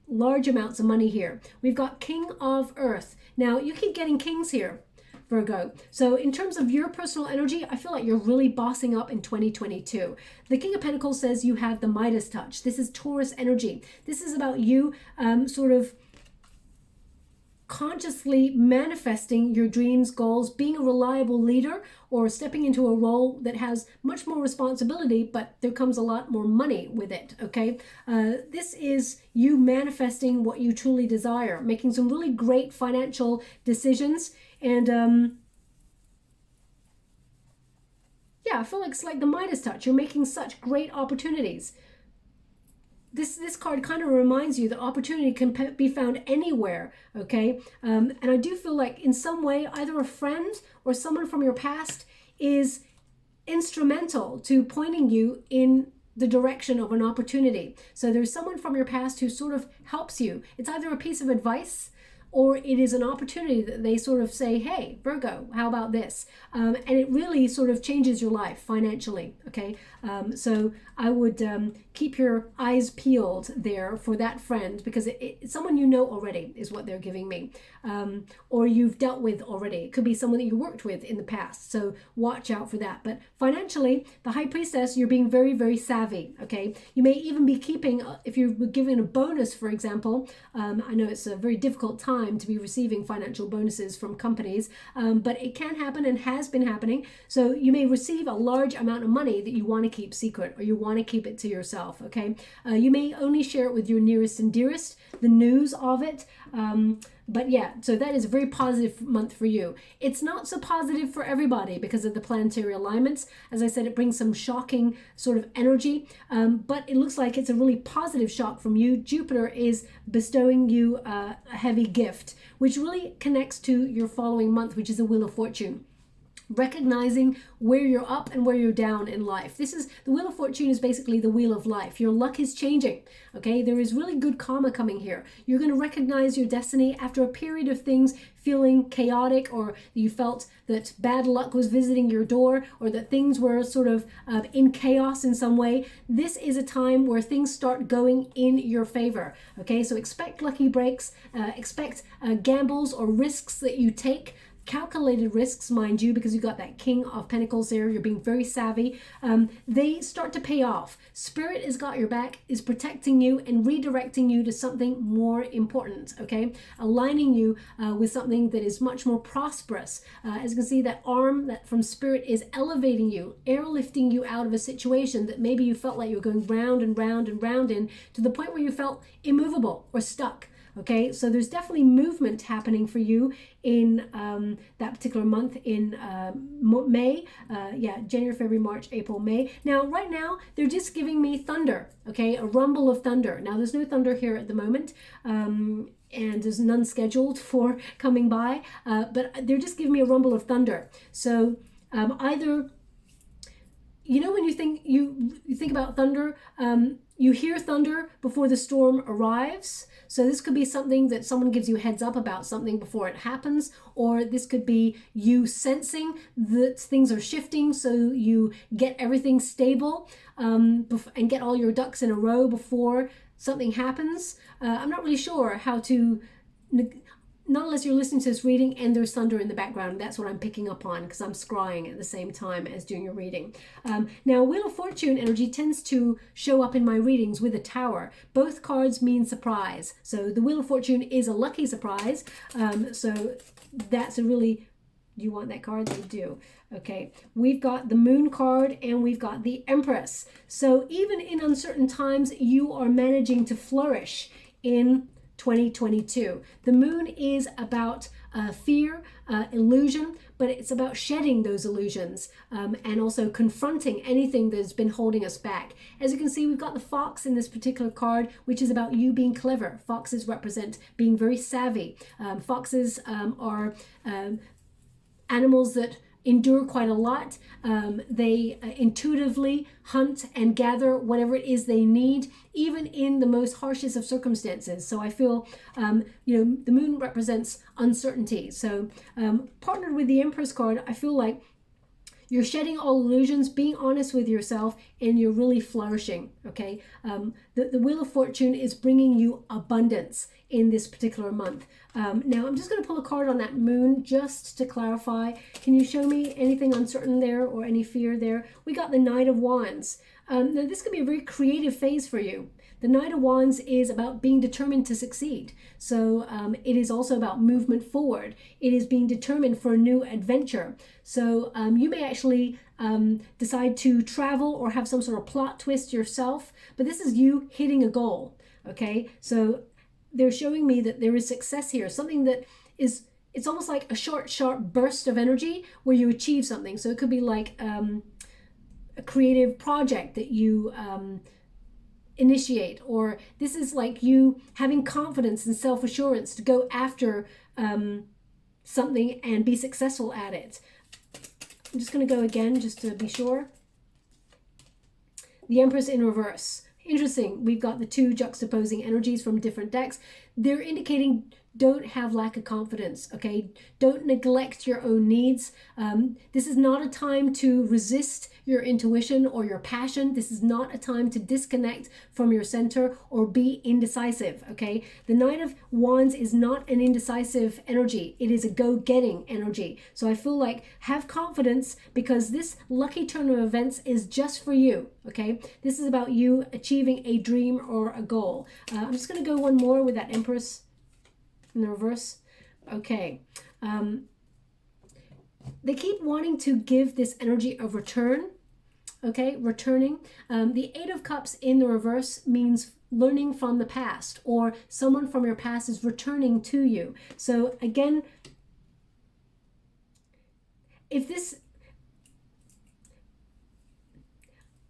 large amounts of money here. We've got King of Earth. Now, you keep getting kings here, Virgo. So in terms of your personal energy, I feel like you're really bossing up in 2022. The King of Pentacles says you have the Midas touch. This is Taurus energy. This is about you sort of consciously manifesting your dreams, goals, being a reliable leader, or stepping into a role that has much more responsibility, but there comes a lot more money with it, okay? This is you manifesting what you truly desire, making some really great financial decisions, and yeah, I feel like it's like the Midas touch. You're making such great opportunities. This card kind of reminds you that opportunity can be found anywhere, okay? And I do feel like in some way, either a friend or someone from your past is instrumental to pointing you in the direction of an opportunity. So there's someone from your past who sort of helps you. It's either a piece of advice or it is an opportunity that they sort of say, hey, Virgo, how about this? And it really sort of changes your life financially, okay? So I would keep your eyes peeled there for that friend, because it's someone you know already is what they're giving me, or you've dealt with already. It could be someone that you worked with in the past, so watch out for that. But financially, the High Priestess, you're being very, very savvy, okay? You may even be keeping, if you're given a bonus, for example, I know it's a very difficult time to be receiving financial bonuses from companies, but it can happen and has been happening. So you may receive a large amount of money that you want to keep secret, or you want to keep it to yourself, okay? You may only share it with your nearest and dearest, the news of it. But yeah, so that is a very positive month for you. It's not so positive for everybody because of the planetary alignments. As I said, it brings some shocking sort of energy, but it looks like it's a really positive shock from you. Jupiter is bestowing you a heavy gift, which really connects to your following month, which is the Wheel of Fortune. Recognizing where you're up and where you're down in life. This is the Wheel of Fortune is basically the wheel of life. Your luck is changing, okay? There is really good karma coming here. You're going to recognize your destiny after a period of things feeling chaotic, or you felt that bad luck was visiting your door, or that things were sort of in chaos in some way. This is a time where things start going in your favor, okay? So expect lucky breaks, expect gambles or risks that you take. Calculated risks, mind you, because you got that King of Pentacles there. You're being very savvy. They start to pay off. Spirit has got your back, is protecting you and redirecting you to something more important, okay? Aligning you with something that is much more prosperous. As you can see, that arm that from Spirit is elevating you, airlifting you out of a situation that maybe you felt like you were going round and round and round in, to the point where you felt immovable or stuck. Okay, so there's definitely movement happening for you in that particular month in May. Yeah, January, February, March, April, May. Now, right now, they're just giving me thunder, okay, a rumble of thunder. Now, there's no thunder here at the moment. And there's none scheduled for coming by, but they're just giving me a rumble of thunder. So either, you know, when you think about thunder, you hear thunder before the storm arrives. So this could be something that someone gives you a heads up about something before it happens, or this could be you sensing that things are shifting, so you get everything stable and get all your ducks in a row before something happens. I'm not really sure how to, not unless you're listening to this reading and there's thunder in the background. That's what I'm picking up on because I'm scrying at the same time as doing your reading. Now, Wheel of Fortune energy tends to show up in my readings with a tower. Both cards mean surprise. So the Wheel of Fortune is a lucky surprise. So that's a really, do you want that card? You do. Okay, we've got the Moon card and we've got the Empress. So even in uncertain times, you are managing to flourish in 2022. The Moon is about fear, illusion, but it's about shedding those illusions and also confronting anything that's been holding us back. As you can see, we've got the Fox in this particular card, which is about you being clever. Foxes represent being very savvy. Foxes are animals that endure quite a lot. They intuitively hunt and gather whatever it is they need, even in the most harshest of circumstances. So I feel, you know, the Moon represents uncertainty. So partnered with the Empress card, I feel like you're shedding all illusions, being honest with yourself, and you're really flourishing, okay? The Wheel of Fortune is bringing you abundance in this particular month. Now, I'm just going to pull a card on that Moon just to clarify. Can you show me anything uncertain there or any fear there? We got the Knight of Wands. Now, this could be a very creative phase for you. The Knight of Wands is about being determined to succeed. So it is also about movement forward. It is being determined for a new adventure. So you may actually decide to travel or have some sort of plot twist yourself, but this is you hitting a goal, okay? So they're showing me that there is success here, something that is, it's almost like a short, sharp burst of energy where you achieve something. So it could be like a creative project that you initiate, or this is like you having confidence and self-assurance to go after something and be successful at it. I'm just going to go again just to be sure. The Empress in reverse. Interesting. We've got the two juxtaposing energies from different decks. They're indicating don't have lack of confidence, okay? Don't neglect your own needs. This is not a time to resist your intuition or your passion. This is not a time to disconnect from your center or be indecisive, okay? The Knight of Wands is not an indecisive energy. It is a go-getting energy. So I feel like have confidence because this lucky turn of events is just for you, okay? This is about you achieving a dream or a goal. I'm just going to go one more with that Empress in the reverse. Okay. They keep wanting to give this energy of return. Okay, returning. The Eight of Cups in the reverse means learning from the past, or someone from your past is returning to you. So again, if this,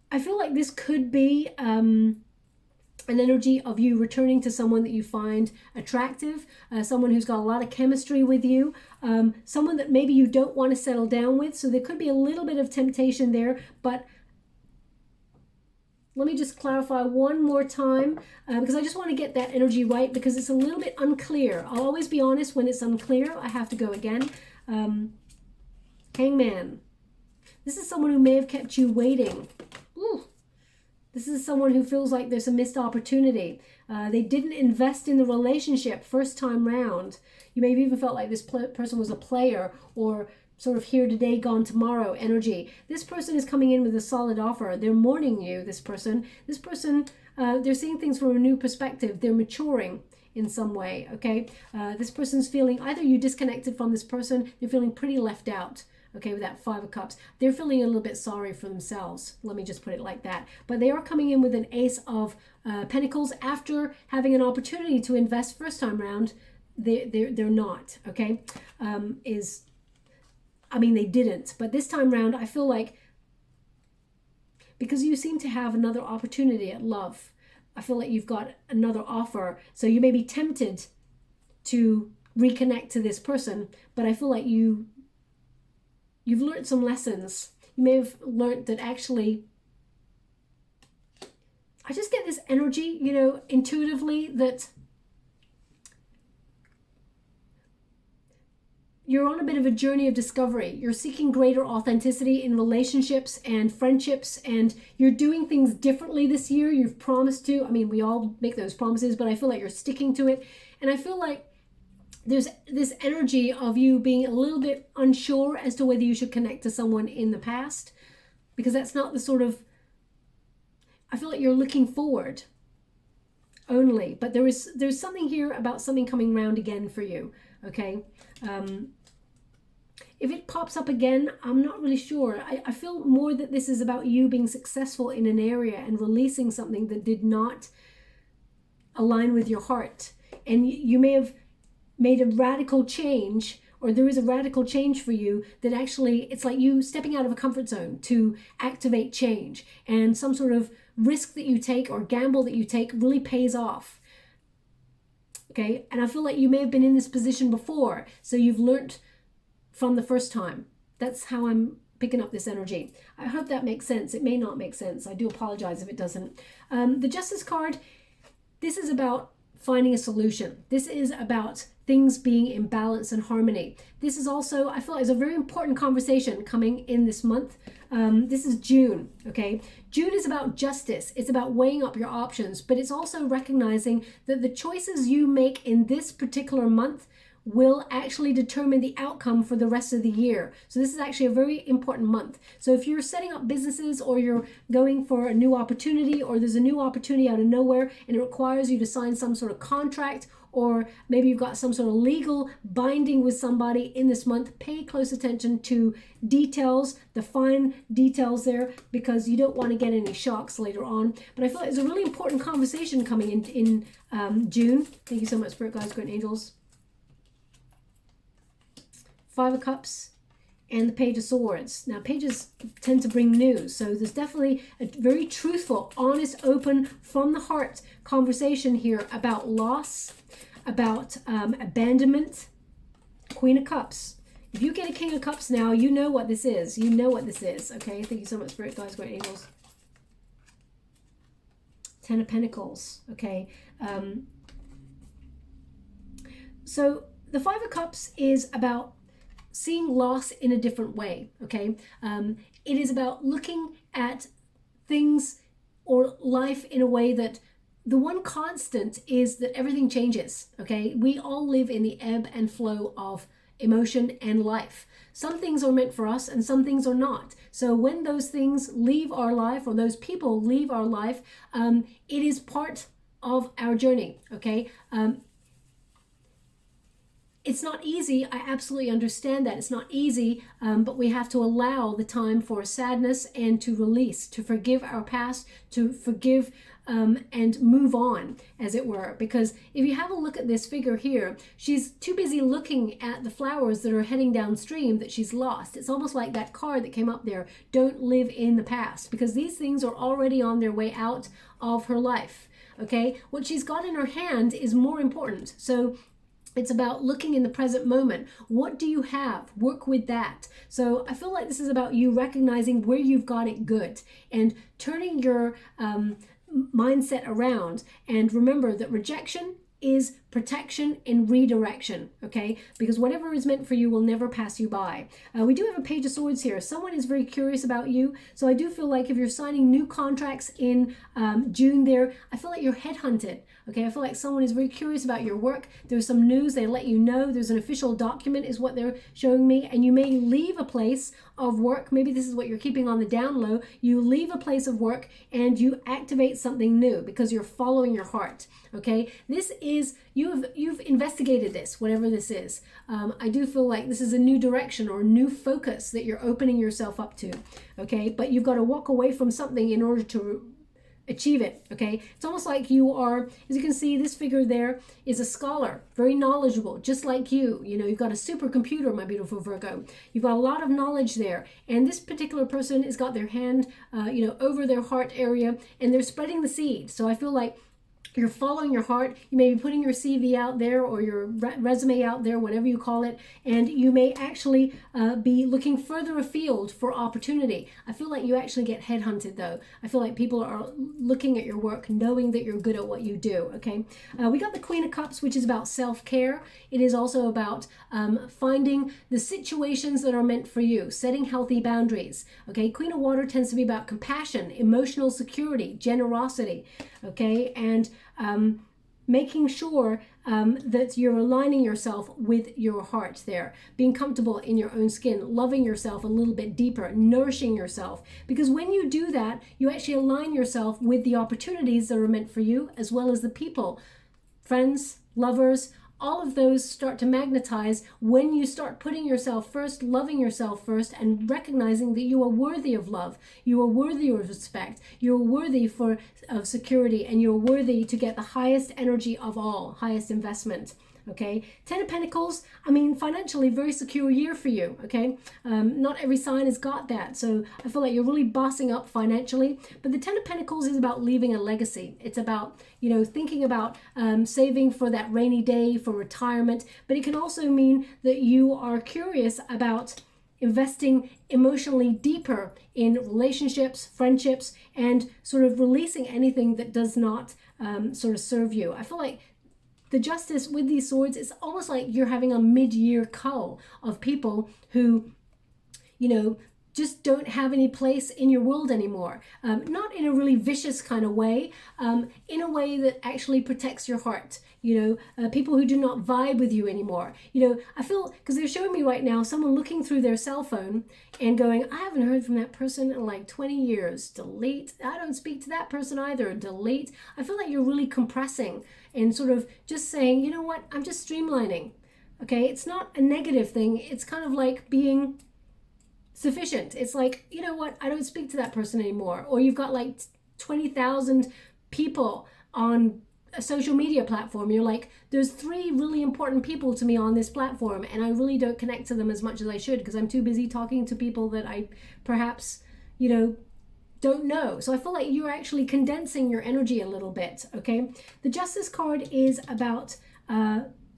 I feel like this could be an energy of you returning to someone that you find attractive, someone who's got a lot of chemistry with you, someone that maybe you don't want to settle down with. So there could be a little bit of temptation there, but let me just clarify one more time because I just want to get that energy right because it's a little bit unclear. I'll always be honest when it's unclear. I have to go again. Hangman. This is someone who may have kept you waiting. Ooh. This is someone who feels like there's a missed opportunity. They didn't invest in the relationship first time round. You may have even felt like this person was a player or sort of here today, gone tomorrow energy. This person is coming in with a solid offer. They're mourning you, this person. This person, they're seeing things from a new perspective. They're maturing in some way, okay? This person's feeling, either you disconnected from this person, they're feeling pretty left out. okay, with that Five of Cups. They're feeling a little bit sorry for themselves. Let me just put it like that. But they are coming in with an Ace of Pentacles after having an opportunity to invest first time round. They're not, okay? I mean, they didn't. But this time round, I feel like because you seem to have another opportunity at love, I feel like you've got another offer. So you may be tempted to reconnect to this person, but I feel like you've learned some lessons. You may have learned that actually, I just get this energy, you know, intuitively, that you're on a bit of a journey of discovery. You're seeking greater authenticity in relationships and friendships, and you're doing things differently this year. You've promised to. I mean, we all make those promises, but I feel like you're sticking to it. And I feel like there's this energy of you being a little bit unsure as to whether you should connect to someone in the past, because that's not the sort of, I feel like you're looking forward only, but there's something here about something coming round again for you, okay? If it pops up again, I'm not really sure. I feel more that this is about you being successful in an area and releasing something that did not align with your heart. And you may have made a radical change, or there is a radical change for you that actually, it's like you stepping out of a comfort zone to activate change. And some sort of risk that you take or gamble that you take really pays off. Okay, and I feel like you may have been in this position before, so you've learnt from the first time. That's how I'm picking up this energy. I hope that makes sense. It may not make sense. I do apologize if it doesn't. The Justice card, this is about finding a solution. This is about things being in balance and harmony. This is also, I feel like, is a very important conversation coming in this month. This is June, okay? June is about justice. It's about weighing up your options, but it's also recognizing that the choices you make in this particular month will actually determine the outcome for the rest of the year. So this is actually a very important month. So if you're setting up businesses, or you're going for a new opportunity, or there's a new opportunity out of nowhere and it requires you to sign some sort of contract, or maybe you've got some sort of legal binding with somebody in this month, pay close attention to details, the fine details there, because you don't want to get any shocks later on. But I feel like there's a really important conversation coming in June. Thank you so much, Spirit Guides, Great Angels. Five of Cups and the Page of Swords. Now, pages tend to bring news, so there's definitely a very truthful, honest, open, from the heart conversation here about loss, about abandonment. Queen of Cups. If you get a King of Cups now, you know what this is. You know what this is, okay? Thank you so much, Spirit Guides, Great Angels. Ten of Pentacles, okay? So the Five of Cups is about seeing loss in a different way, okay? It is about looking at things or life in a way that the one constant is that everything changes, okay? We all live in the ebb and flow of emotion and life. Some things are meant for us and some things are not. So when those things leave our life, or those people leave our life, it is part of our journey, okay? It's not easy. I absolutely understand that. It's not easy, but we have to allow the time for sadness and to release, to forgive our past, to forgive and move on, as it were. Because if you have a look at this figure here, she's too busy looking at the flowers that are heading downstream that she's lost. It's almost like that card that came up there, don't live in the past, because these things are already on their way out of her life, okay? What she's got in her hand is more important. So it's about looking in the present moment. What do you have? Work with that. So I feel like this is about you recognizing where you've got it good and turning your mindset around. And remember that rejection is protection and redirection, okay? Because whatever is meant for you will never pass you by. We do have a Page of Swords here. Someone is very curious about you. So I do feel like if you're signing new contracts in June there, I feel like you're headhunted, okay? I feel like someone is very curious about your work. There's some news, they let you know. There's an official document is what they're showing me. And you may leave a place of work. Maybe this is what you're keeping on the down low. You leave a place of work and you activate something new because you're following your heart, okay? This is you've investigated this, whatever this is. I do feel like this is a new direction or a new focus that you're opening yourself up to, okay? But you've got to walk away from something in order to achieve it, okay? It's almost like you are, as you can see, this figure there is a scholar, very knowledgeable, just like you. You know, you've got a supercomputer, my beautiful Virgo. You've got a lot of knowledge there. And this particular person has got their hand, over their heart area, and they're spreading the seed. So I feel like you're following your heart. You may be putting your CV out there or your resume out there, whatever you call it, and you may actually be looking further afield for opportunity. I feel like you actually get headhunted though. I feel like people are looking at your work, knowing that you're good at what you do, okay? We got the Queen of Cups, which is about self-care. It is also about finding the situations that are meant for you, setting healthy boundaries, okay? Queen of Water tends to be about compassion, emotional security, generosity, okay? And making sure that you're aligning yourself with your heart there, being comfortable in your own skin, loving yourself a little bit deeper, nourishing yourself. Because when you do that, you actually align yourself with the opportunities that are meant for you, as well as the people, friends, lovers. All of those start to magnetize when you start putting yourself first, loving yourself first, and recognizing that you are worthy of love, you are worthy of respect, you are worthy of security, and you're worthy to get the highest energy of all, highest investment. Okay, Ten of Pentacles, I mean, financially, very secure year for you, okay? Not every sign has got that, so I feel like you're really bossing up financially, but the Ten of Pentacles is about leaving a legacy. It's about, thinking about saving for that rainy day, for retirement, but it can also mean that you are curious about investing emotionally deeper in relationships, friendships, and sort of releasing anything that does not sort of serve you. I feel like the Justice with these swords, it's almost like you're having a mid-year cull of people who, just don't have any place in your world anymore. Not in a really vicious kind of way, in a way that actually protects your heart. People who do not vibe with you anymore. I feel, because they're showing me right now, someone looking through their cell phone and going, I haven't heard from that person in like 20 years. Delete. I don't speak to that person either. Delete. I feel like you're really compressing and sort of just saying, you know what, I'm just streamlining. Okay, it's not a negative thing. It's kind of like being sufficient. It's like, you know what, I don't speak to that person anymore. Or you've got like 20,000 people on a social media platform. You're like, there's 3 really important people to me on this platform, and I really don't connect to them as much as I should because I'm too busy talking to people that I perhaps, don't know. So I feel like you're actually condensing your energy a little bit, okay? The Justice card is about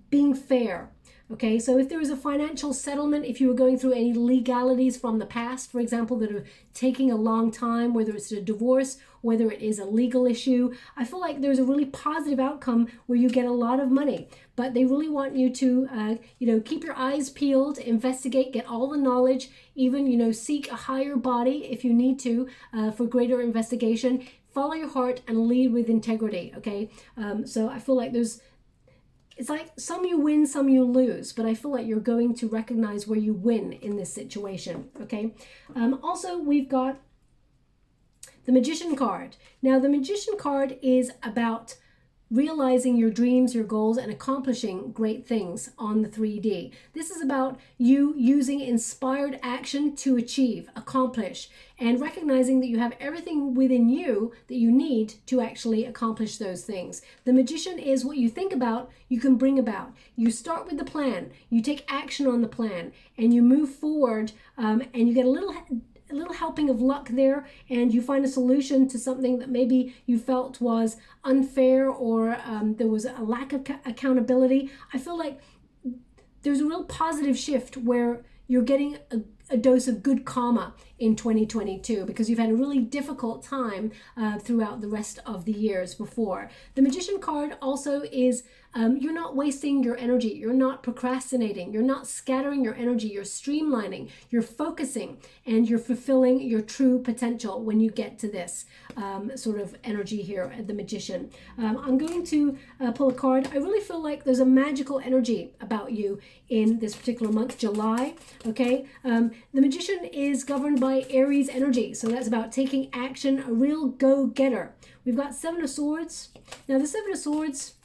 being fair. Okay, so if there is a financial settlement, if you were going through any legalities from the past, for example, that are taking a long time, whether it's a divorce, whether it is a legal issue, I feel like there's a really positive outcome where you get a lot of money. But they really want you to, keep your eyes peeled, investigate, get all the knowledge, even, seek a higher body if you need to for greater investigation. Follow your heart and lead with integrity, okay? So I feel like it's like some you win, some you lose, but I feel like you're going to recognize where you win in this situation, okay? Also, we've got the Magician card. Now, the Magician card is about realizing your dreams, your goals, and accomplishing great things on the 3D. This is about you using inspired action to achieve, accomplish, and recognizing that you have everything within you that you need to actually accomplish those things. The Magician is what you think about, you can bring about. You start with the plan, you take action on the plan, and you move forward, and you get a little helping of luck there, and you find a solution to something that maybe you felt was unfair or there was a lack of accountability. I feel like there's a real positive shift where you're getting a dose of good karma in 2022 because you've had a really difficult time throughout the rest of the years before. The Magician card also is you're not wasting your energy, you're not procrastinating, you're not scattering your energy, you're streamlining, you're focusing, and you're fulfilling your true potential when you get to this sort of energy here at the Magician. I'm going to pull a card. I really feel like there's a magical energy about you in this particular month, July, okay? The Magician is governed by Aries energy, so that's about taking action, a real go-getter. We've got 7 of Swords. Now, the 7 of Swords,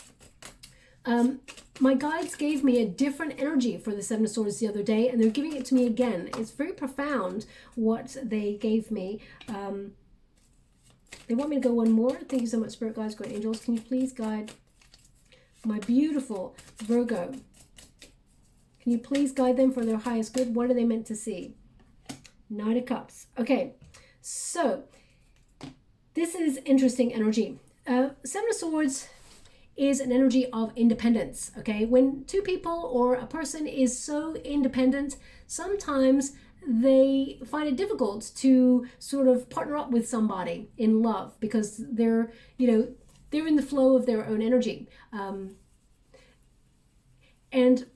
My guides gave me a different energy for the Seven of Swords the other day, and they're giving it to me again. It's very profound what they gave me. They want me to go one more. Thank you so much, Spirit Guides, Great Angels. Can you please guide my beautiful Virgo? Can you please guide them for their highest good? What are they meant to see? Knight of Cups. Okay, so this is interesting energy. Seven of Swords is an energy of independence, okay? When two people or a person is so independent, sometimes they find it difficult to sort of partner up with somebody in love because they're, you know, they're in the flow of their own energy. And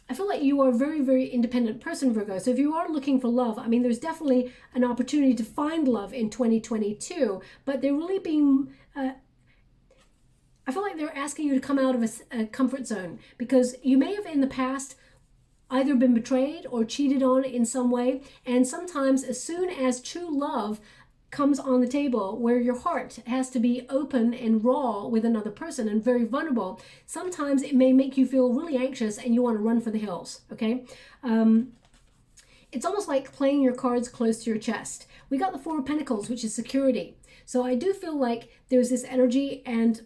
I feel like you are a very, very independent person, Virgo. So if you are looking for love, I mean, there's definitely an opportunity to find love in 2022, but they're really being, I feel like they're asking you to come out of a comfort zone, because you may have in the past either been betrayed or cheated on in some way. And sometimes as soon as true love comes on the table, where your heart has to be open and raw with another person and very vulnerable, sometimes it may make you feel really anxious and you want to run for the hills, okay? It's almost like playing your cards close to your chest. We got the Four of Pentacles, which is security. So I do feel like there's this energy, and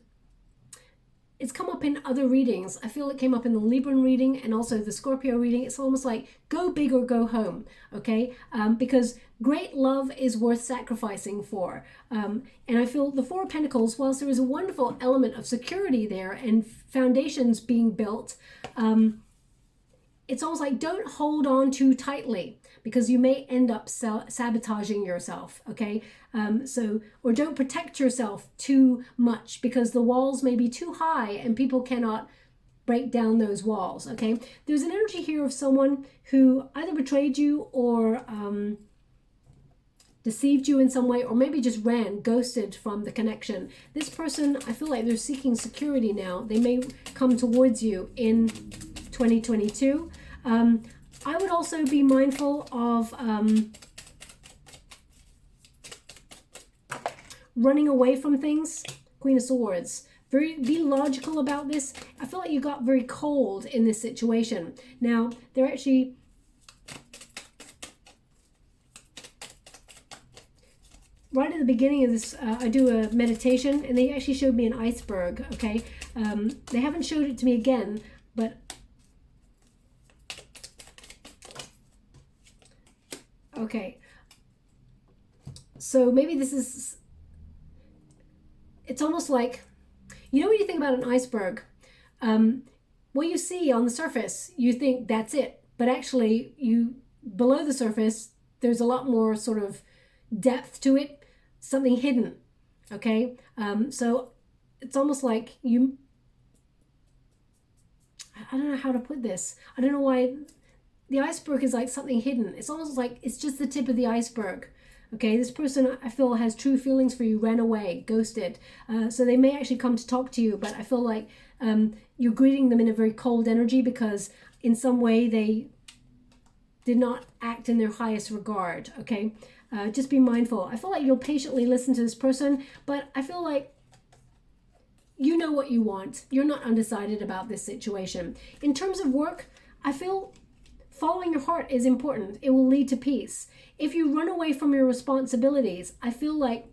it's come up in other readings. I feel it came up in the Libran reading and also the Scorpio reading. It's almost like go big or go home, okay? Because great love is worth sacrificing for. And I feel the Four of Pentacles, whilst there is a wonderful element of security there and foundations being built, it's almost like don't hold on too tightly, because you may end up sabotaging yourself, okay? Or don't protect yourself too much, because the walls may be too high and people cannot break down those walls, okay? There's an energy here of someone who either betrayed you or deceived you in some way, or maybe just ghosted from the connection. This person, I feel like they're seeking security now. They may come towards you in 2022. I would also be mindful of running away from things. Queen of Swords. Be logical about this. I feel like you got very cold in this situation. Now, they're actually... Right at the beginning of this, I do a meditation, and they actually showed me an iceberg, okay? They haven't showed it to me again, but... Okay, so maybe this is, it's almost like, you know, when you think about an iceberg, what you see on the surface, you think that's it, but actually below the surface, there's a lot more sort of depth to it, something hidden, okay? So it's almost like I don't know how to put this. I don't know why. The iceberg is like something hidden. It's almost like it's just the tip of the iceberg. Okay, this person I feel has true feelings for you, ran away, ghosted. So they may actually come to talk to you, but I feel like you're greeting them in a very cold energy, because in some way they did not act in their highest regard, okay? Just be mindful. I feel like you'll patiently listen to this person, but I feel like you know what you want. You're not undecided about this situation. In terms of work, I feel following your heart is important. It will lead to peace. If you run away from your responsibilities, I feel like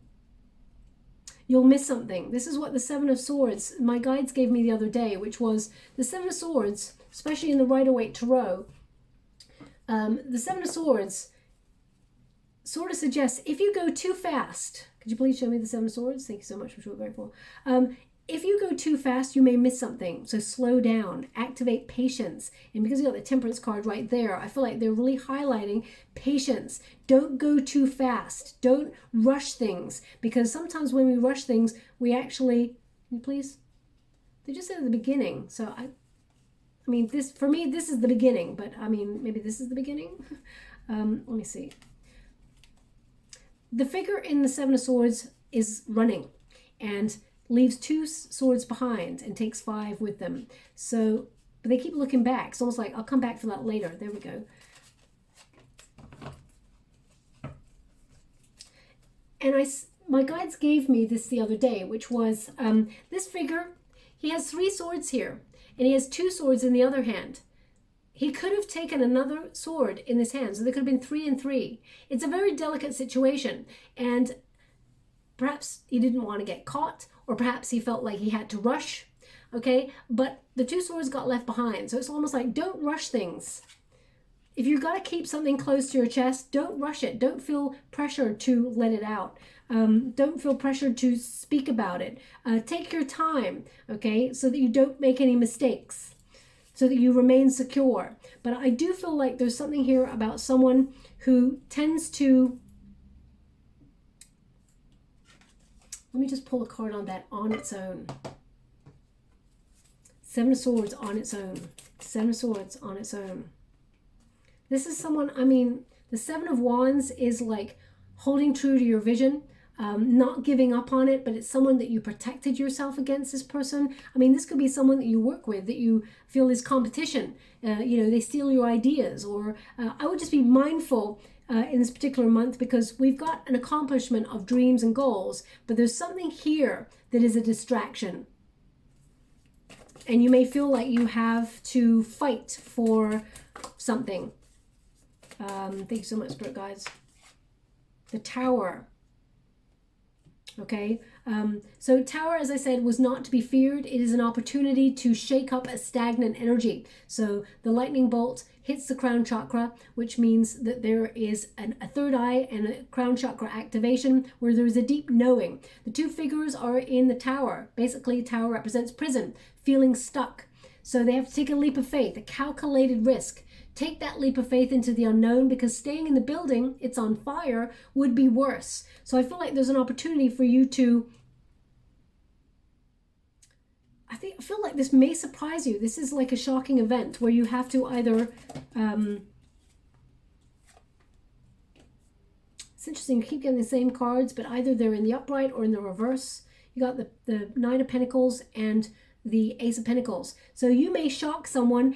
you'll miss something. This is what the Seven of Swords, my guides gave me the other day, which was the Seven of Swords, especially in the Rider-Waite Tarot. The Seven of Swords sort of suggests if you go too fast, could you please show me the Seven of Swords? Thank you so much, I'm sure very full. If you go too fast, you may miss something. So slow down, activate patience. And because you got the Temperance card right there, I feel like they're really highlighting patience. Don't go too fast. Don't rush things. Because sometimes when we rush things, we actually, can you please? They just said at the beginning. So I mean, this, for me, this is the beginning. But I mean, maybe this is the beginning. Let me see. The figure in the Seven of Swords is running. And leaves 2 swords behind and takes 5 with them. So, but they keep looking back. It's almost like, I'll come back for that later. There we go. And my guides gave me this the other day, which was this figure He has 3 swords here, and he has 2 swords in the other hand. He could have taken another sword in his hand, so there could have been 3 and 3. It's a very delicate situation, and perhaps he didn't want to get caught, or perhaps he felt like he had to rush, okay? But the 2 swords got left behind, so it's almost like, don't rush things. If you've got to keep something close to your chest, don't rush it. Don't feel pressured to let it out. Don't feel pressured to speak about it. Take your time, okay, so that you don't make any mistakes, so that you remain secure. But I do feel like there's something here about someone who tends to... Let me just pull a card on that on its own. 7 of Swords on its own. 7 of Swords on its own. This is someone, I mean, the 7 of Wands is like holding true to your vision, not giving up on it, but it's someone that you protected yourself against, this person. I mean, this could be someone that you work with that you feel is competition. You know, they steal your ideas, or I would just be mindful in this particular month, because we've got an accomplishment of dreams and goals, but there's something here that is a distraction. And you may feel like you have to fight for something. Thank you so much, Spirit Guides. The Tower. Okay, so Tower, as I said, was not to be feared. It is an opportunity to shake up a stagnant energy. So the lightning bolt hits the crown chakra, which means that there is a third eye and a crown chakra activation where there is a deep knowing. The 2 figures are in the Tower. Basically, Tower represents prison, feeling stuck. So they have to take a leap of faith, a calculated risk. Take that leap of faith into the unknown, because staying in the building, it's on fire, would be worse. So I feel like there's an opportunity for you to, I feel like this may surprise you. This is like a shocking event where you have to either, it's interesting, you keep getting the same cards, but either they're in the upright or in the reverse. You got the 9 of Pentacles and the Ace of Pentacles. So you may shock someone,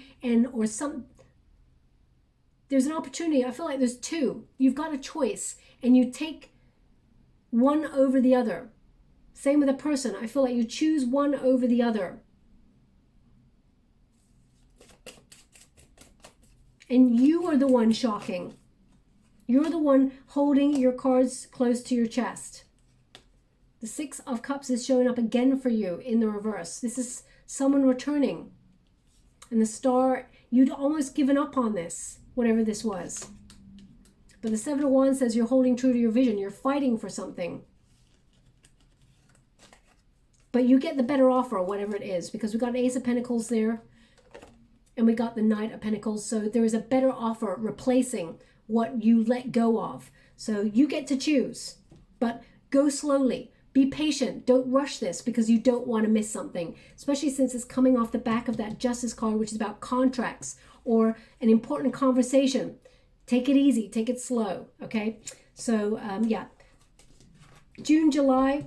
there's an opportunity. I feel like there's 2. You've got a choice, and you take one over the other. Same with a person. I feel like you choose one over the other. And you are the one shocking. You're the one holding your cards close to your chest. The 6 of Cups is showing up again for you in the reverse. This is someone returning. And the Star, you'd almost given up on this, whatever this was. But the 7 of Wands says you're holding true to your vision. You're fighting for something. But you get the better offer, whatever it is, because we got an Ace of Pentacles there, and we got the Knight of Pentacles. So there is a better offer replacing what you let go of. So you get to choose, but go slowly. Be patient. Don't rush this, because you don't want to miss something, especially since it's coming off the back of that Justice card, which is about contracts or an important conversation. Take it easy. Take it slow. Okay. So yeah, June, July,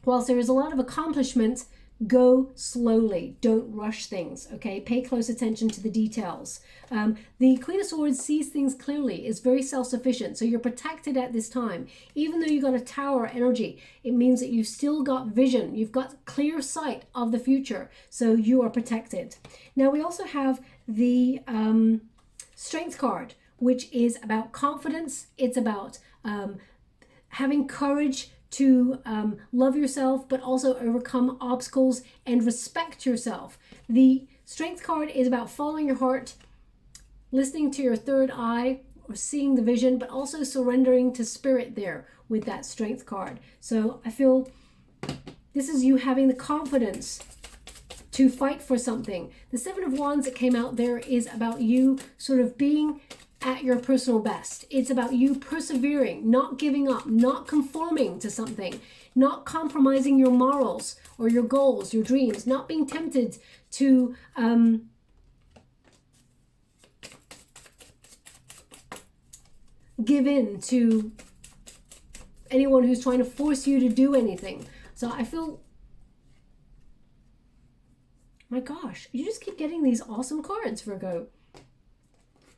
whilst there is a lot of accomplishment, go slowly. Don't rush things. Okay. Pay close attention to the details. The Queen of Swords sees things clearly, is very self-sufficient. So you're protected at this time. Even though you got a Tower energy, it means that you've still got vision. You've got clear sight of the future. So you are protected. Now we also have the Strength card, which is about confidence. It's about having courage to love yourself, but also overcome obstacles and respect yourself. The Strength card is about following your heart, listening to your third eye, or seeing the vision, but also surrendering to spirit there with that Strength card. So I feel this is you having the confidence to fight for something. The 7 of Wands that came out there is about you sort of being at your personal best. It's about you persevering, not giving up, not conforming to something, not compromising your morals or your goals, your dreams, not being tempted to give in to anyone who's trying to force you to do anything. So I feel, my gosh, you just keep getting these awesome cards, Virgo.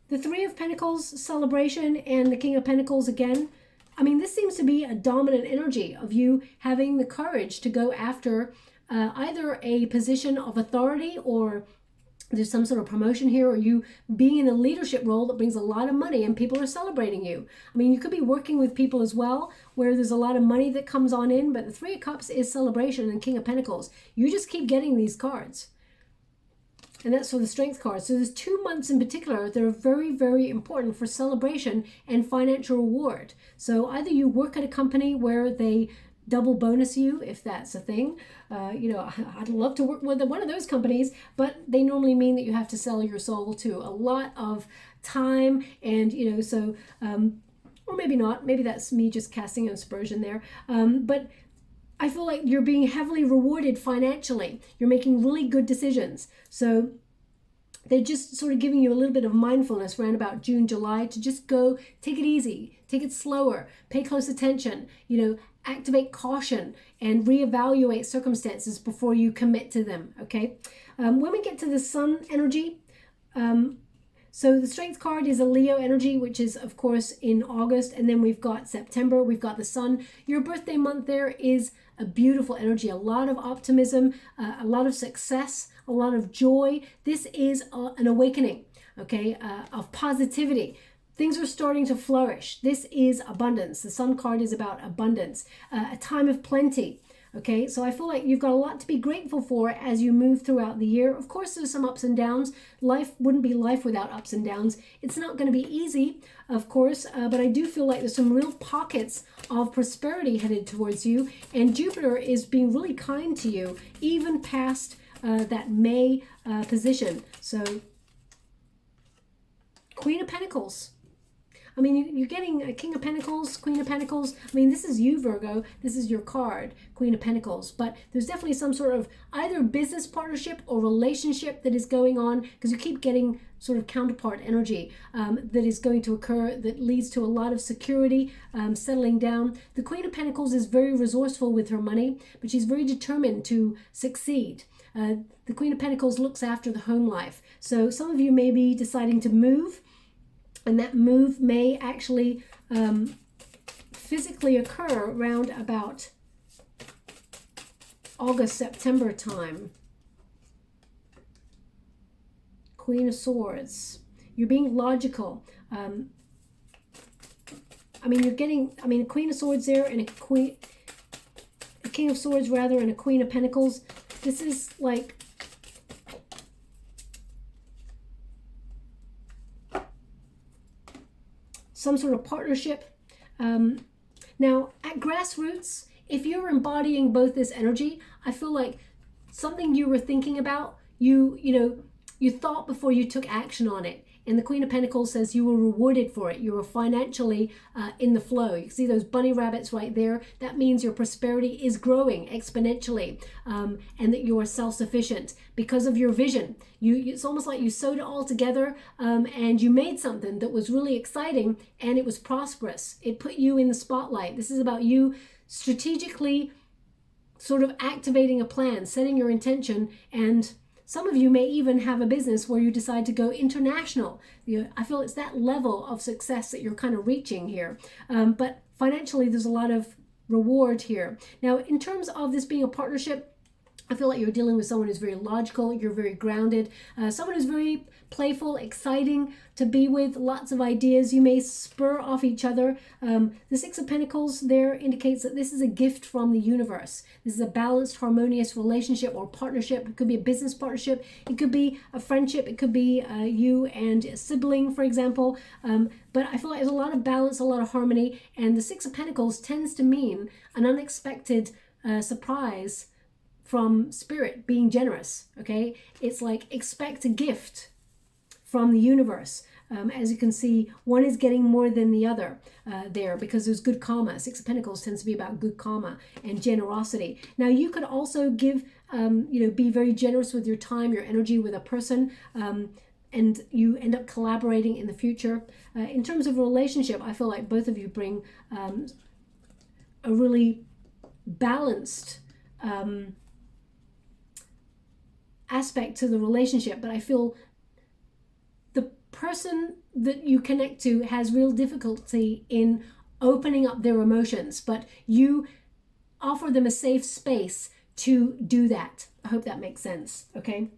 The 3 of Pentacles celebration and the King of Pentacles again. I mean, this seems to be a dominant energy of you having the courage to go after either a position of authority, or there's some sort of promotion here, or you being in a leadership role that brings a lot of money and people are celebrating you. I mean, you could be working with people as well where there's a lot of money that comes on in, but the Three of Cups is celebration and King of Pentacles. You just keep getting these cards. And that's for the Strength card. So there's 2 months in particular that are very, very important for celebration and financial reward. So either you work at a company where they double bonus you, if that's a thing. You know, I'd love to work with one of those companies, but they normally mean that you have to sell your soul to a lot of time. And, you know, so, or maybe not. Maybe that's me just casting an aspersion there. But I feel like you're being heavily rewarded financially. You're making really good decisions. So they're just sort of giving you a little bit of mindfulness around about June, July to just go, take it easy, take it slower, pay close attention, you know, activate caution and reevaluate circumstances before you commit to them, okay? When we get to the Sun energy, so the Strength card is a Leo energy, which is, of course, in August. And then we've got September. We've got the Sun. Your birthday month there is a beautiful energy, a lot of optimism, a lot of success, a lot of joy. This is an awakening, okay, of positivity. Things are starting to flourish. This is abundance. The Sun card is about abundance, a time of plenty. Okay, so I feel like you've got a lot to be grateful for as you move throughout the year. Of course, there's some ups and downs. Life wouldn't be life without ups and downs. It's not going to be easy, of course, but I do feel like there's some real pockets of prosperity headed towards you. And Jupiter is being really kind to you, even past that May position. So, Queen of Pentacles. I mean, you're getting a King of Pentacles, Queen of Pentacles. I mean, this is you, Virgo. This is your card, Queen of Pentacles. But there's definitely some sort of either business partnership or relationship that is going on, because you keep getting sort of counterpart energy that is going to occur that leads to a lot of security, settling down. The Queen of Pentacles is very resourceful with her money, but she's very determined to succeed. The Queen of Pentacles looks after the home life. So some of you may be deciding to move, and that move may actually physically occur around about August, September time. Queen of Swords. You're being logical. I mean, you're getting, I mean, a Queen of Swords there and a King of Swords rather, and a Queen of Pentacles. This is like, some sort of partnership. Now, at grassroots, if you're embodying both this energy, I feel like something you were thinking about, you thought before you took action on it. And the Queen of Pentacles says you were rewarded for it. You were financially in the flow. You can see those bunny rabbits right there. That means your prosperity is growing exponentially, and that you are self-sufficient because of your vision. It's almost like you sewed it all together, and you made something that was really exciting, and it was prosperous. It put you in the spotlight. This is about you strategically sort of activating a plan, setting your intention, and some of you may even have a business where you decide to go international. I feel it's that level of success that you're kind of reaching here. But financially, there's a lot of reward here. Now, in terms of this being a partnership, I feel like you're dealing with someone who's very logical, you're very grounded, someone who's very playful, exciting to be with, lots of ideas. You may spur off each other. The Six of Pentacles there indicates that this is a gift from the universe. This is a balanced, harmonious relationship or partnership. It could be a business partnership. It could be a friendship. It could be you and a sibling, for example. But I feel like there's a lot of balance, a lot of harmony. And the Six of Pentacles tends to mean an unexpected surprise from spirit being generous, okay? It's like expect a gift from the universe. As you can see, one is getting more than the other there because there's good karma. Six of Pentacles tends to be about good karma and generosity. Now, you could also give, be very generous with your time, your energy with a person, and you end up collaborating in the future. In terms of a relationship, I feel like both of you bring a really balanced aspect to the relationship, but I feel the person that you connect to has real difficulty in opening up their emotions, but you offer them a safe space to do that. I hope that makes sense, okay?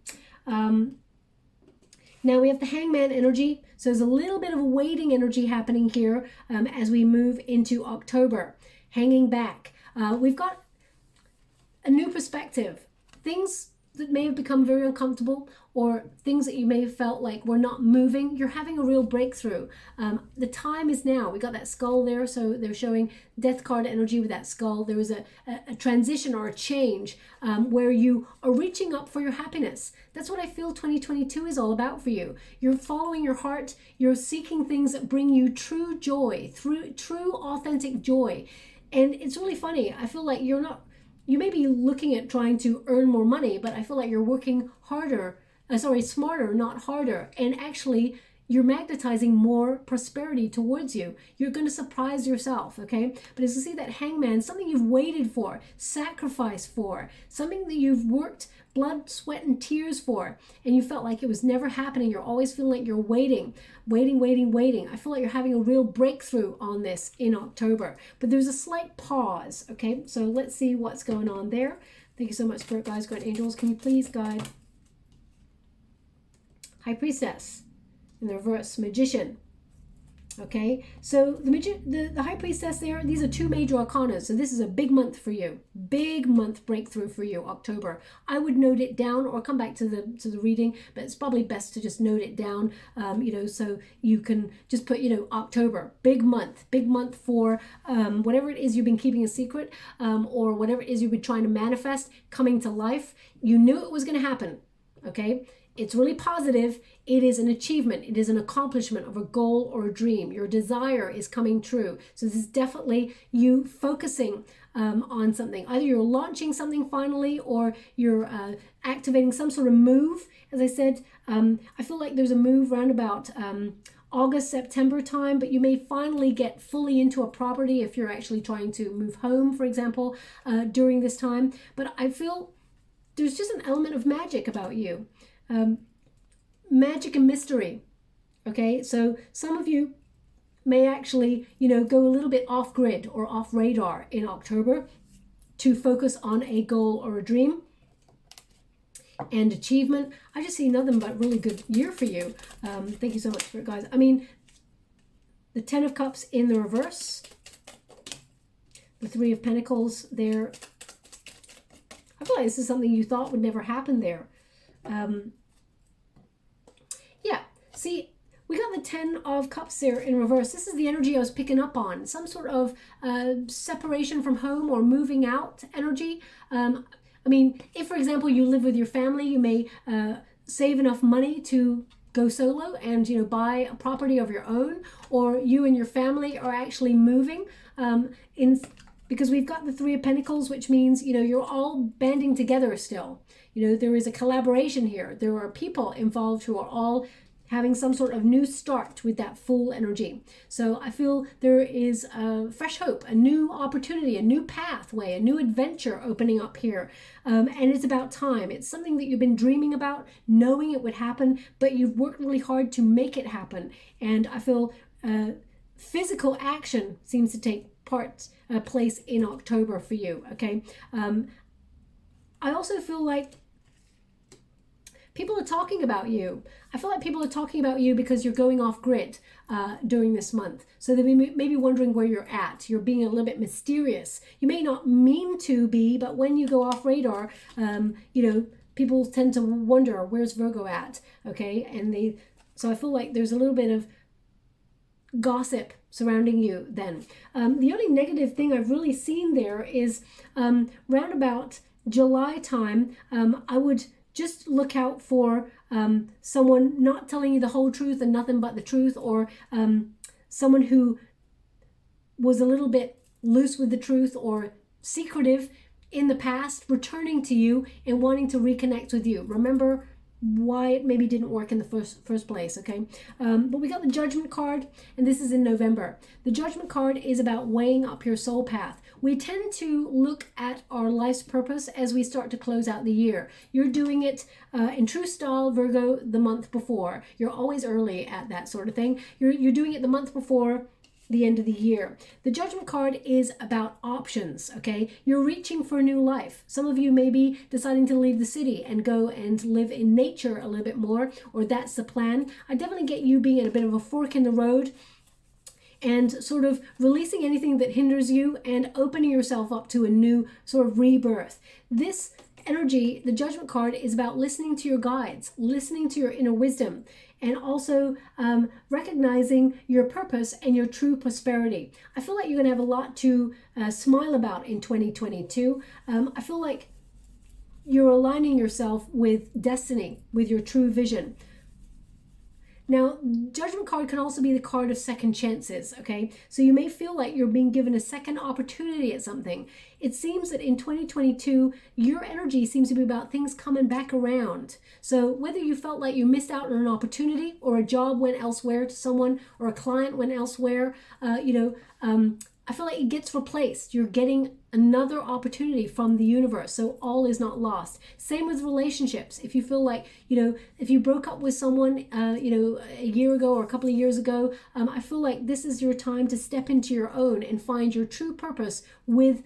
Now we have the Hangman energy, so there's a little bit of a waiting energy happening here as we move into October, hanging back. We've got a new perspective, things that may have become very uncomfortable, or things that you may have felt like were not moving. You're having a real breakthrough. The time is now. We got that skull there, so they're showing death card energy with that skull. There was a transition or a change where you are reaching up for your happiness. That's what I feel 2022 is all about for you. You're following your heart. You're seeking things that bring you true joy, true authentic joy. And it's really funny. I feel like you may be looking at trying to earn more money, but I feel like you're working smarter, not harder. And actually, you're magnetizing more prosperity towards you. You're going to surprise yourself, okay? But as you see that Hangman, something you've waited for, sacrificed for, something that you've worked blood, sweat, and tears for, and you felt like it was never happening. You're always feeling like you're waiting. I feel like you're having a real breakthrough on this in October. But there's a slight pause, okay? So let's see what's going on there. Thank you so much, Spirit Guides, Grand Angels. Can you please guide High Priestess in the reverse, Magician. Okay, so the High Priestess there, these are two major arcana, so this is a big month for you. Big month breakthrough for you, October. I would note it down or come back to the reading, but it's probably best to just note it down, so you can just put, October, big month for whatever it is you've been keeping a secret, or whatever it is you've been trying to manifest coming to life. You knew it was going to happen, okay? It's really positive. It is an achievement. It is an accomplishment of a goal or a dream. Your desire is coming true. So this is definitely you focusing on something. Either you're launching something finally, or you're activating some sort of move. As I said, I feel like there's a move around about August, September time, but you may finally get fully into a property if you're actually trying to move home, for example, during this time. But I feel there's just an element of magic about you. Magic and mystery. Okay, so some of you may actually, go a little bit off grid or off radar in October to focus on a goal or a dream and achievement. I just see nothing but really good year for you. Thank you so much for it, guys. I mean, the Ten of Cups in the reverse, the Three of Pentacles there. I feel like this is something you thought would never happen there. Yeah, see, we got the Ten of Cups there in reverse. This is the energy I was picking up on. Some sort of separation from home or moving out energy. I mean, if, for example, you live with your family, you may save enough money to go solo and, buy a property of your own, or you and your family are actually moving because we've got the Three of Pentacles, which means, you're all banding together still. There is a collaboration here. There are people involved who are all having some sort of new start with that full energy. So I feel there is a fresh hope, a new opportunity, a new pathway, a new adventure opening up here. And it's about time. It's something that you've been dreaming about, knowing it would happen, but you've worked really hard to make it happen. And I feel physical action seems to take place in October for you, okay? I also feel like people are talking about you. I feel like people are talking about you because you're going off grid during this month. So they may be wondering where you're at. You're being a little bit mysterious. You may not mean to be, but when you go off radar, people tend to wonder, where's Virgo at? Okay, so I feel like there's a little bit of gossip surrounding you then. The only negative thing I've really seen there is round about July time, I would just look out for someone not telling you the whole truth and nothing but the truth, or someone who was a little bit loose with the truth or secretive in the past, returning to you and wanting to reconnect with you. Remember why it maybe didn't work in the first place, okay? But we got the Judgment card, and this is in November. The Judgment card is about weighing up your soul path. We tend to look at our life's purpose as we start to close out the year. You're doing it in true style, Virgo, the month before. You're always early at that sort of thing. You're doing it the month before the end of the year. The Judgment card is about options, okay? You're reaching for a new life. Some of you may be deciding to leave the city and go and live in nature a little bit more, or that's the plan. I definitely get you being at a bit of a fork in the road and sort of releasing anything that hinders you and opening yourself up to a new sort of rebirth. This energy, the Judgment card, is about listening to your guides, listening to your inner wisdom, and also recognizing your purpose and your true prosperity. I feel like you're going to have a lot to smile about in 2022. I feel like you're aligning yourself with destiny, with your true vision. Now, Judgment card can also be the card of second chances, okay? So you may feel like you're being given a second opportunity at something. It seems that in 2022, your energy seems to be about things coming back around. So whether you felt like you missed out on an opportunity, or a job went elsewhere to someone, or a client went elsewhere, I feel like it gets replaced. You're getting another opportunity from the universe. So all is not lost. Same with relationships. If you feel like, if you broke up with someone, a year ago or a couple of years ago, I feel like this is your time to step into your own and find your true purpose with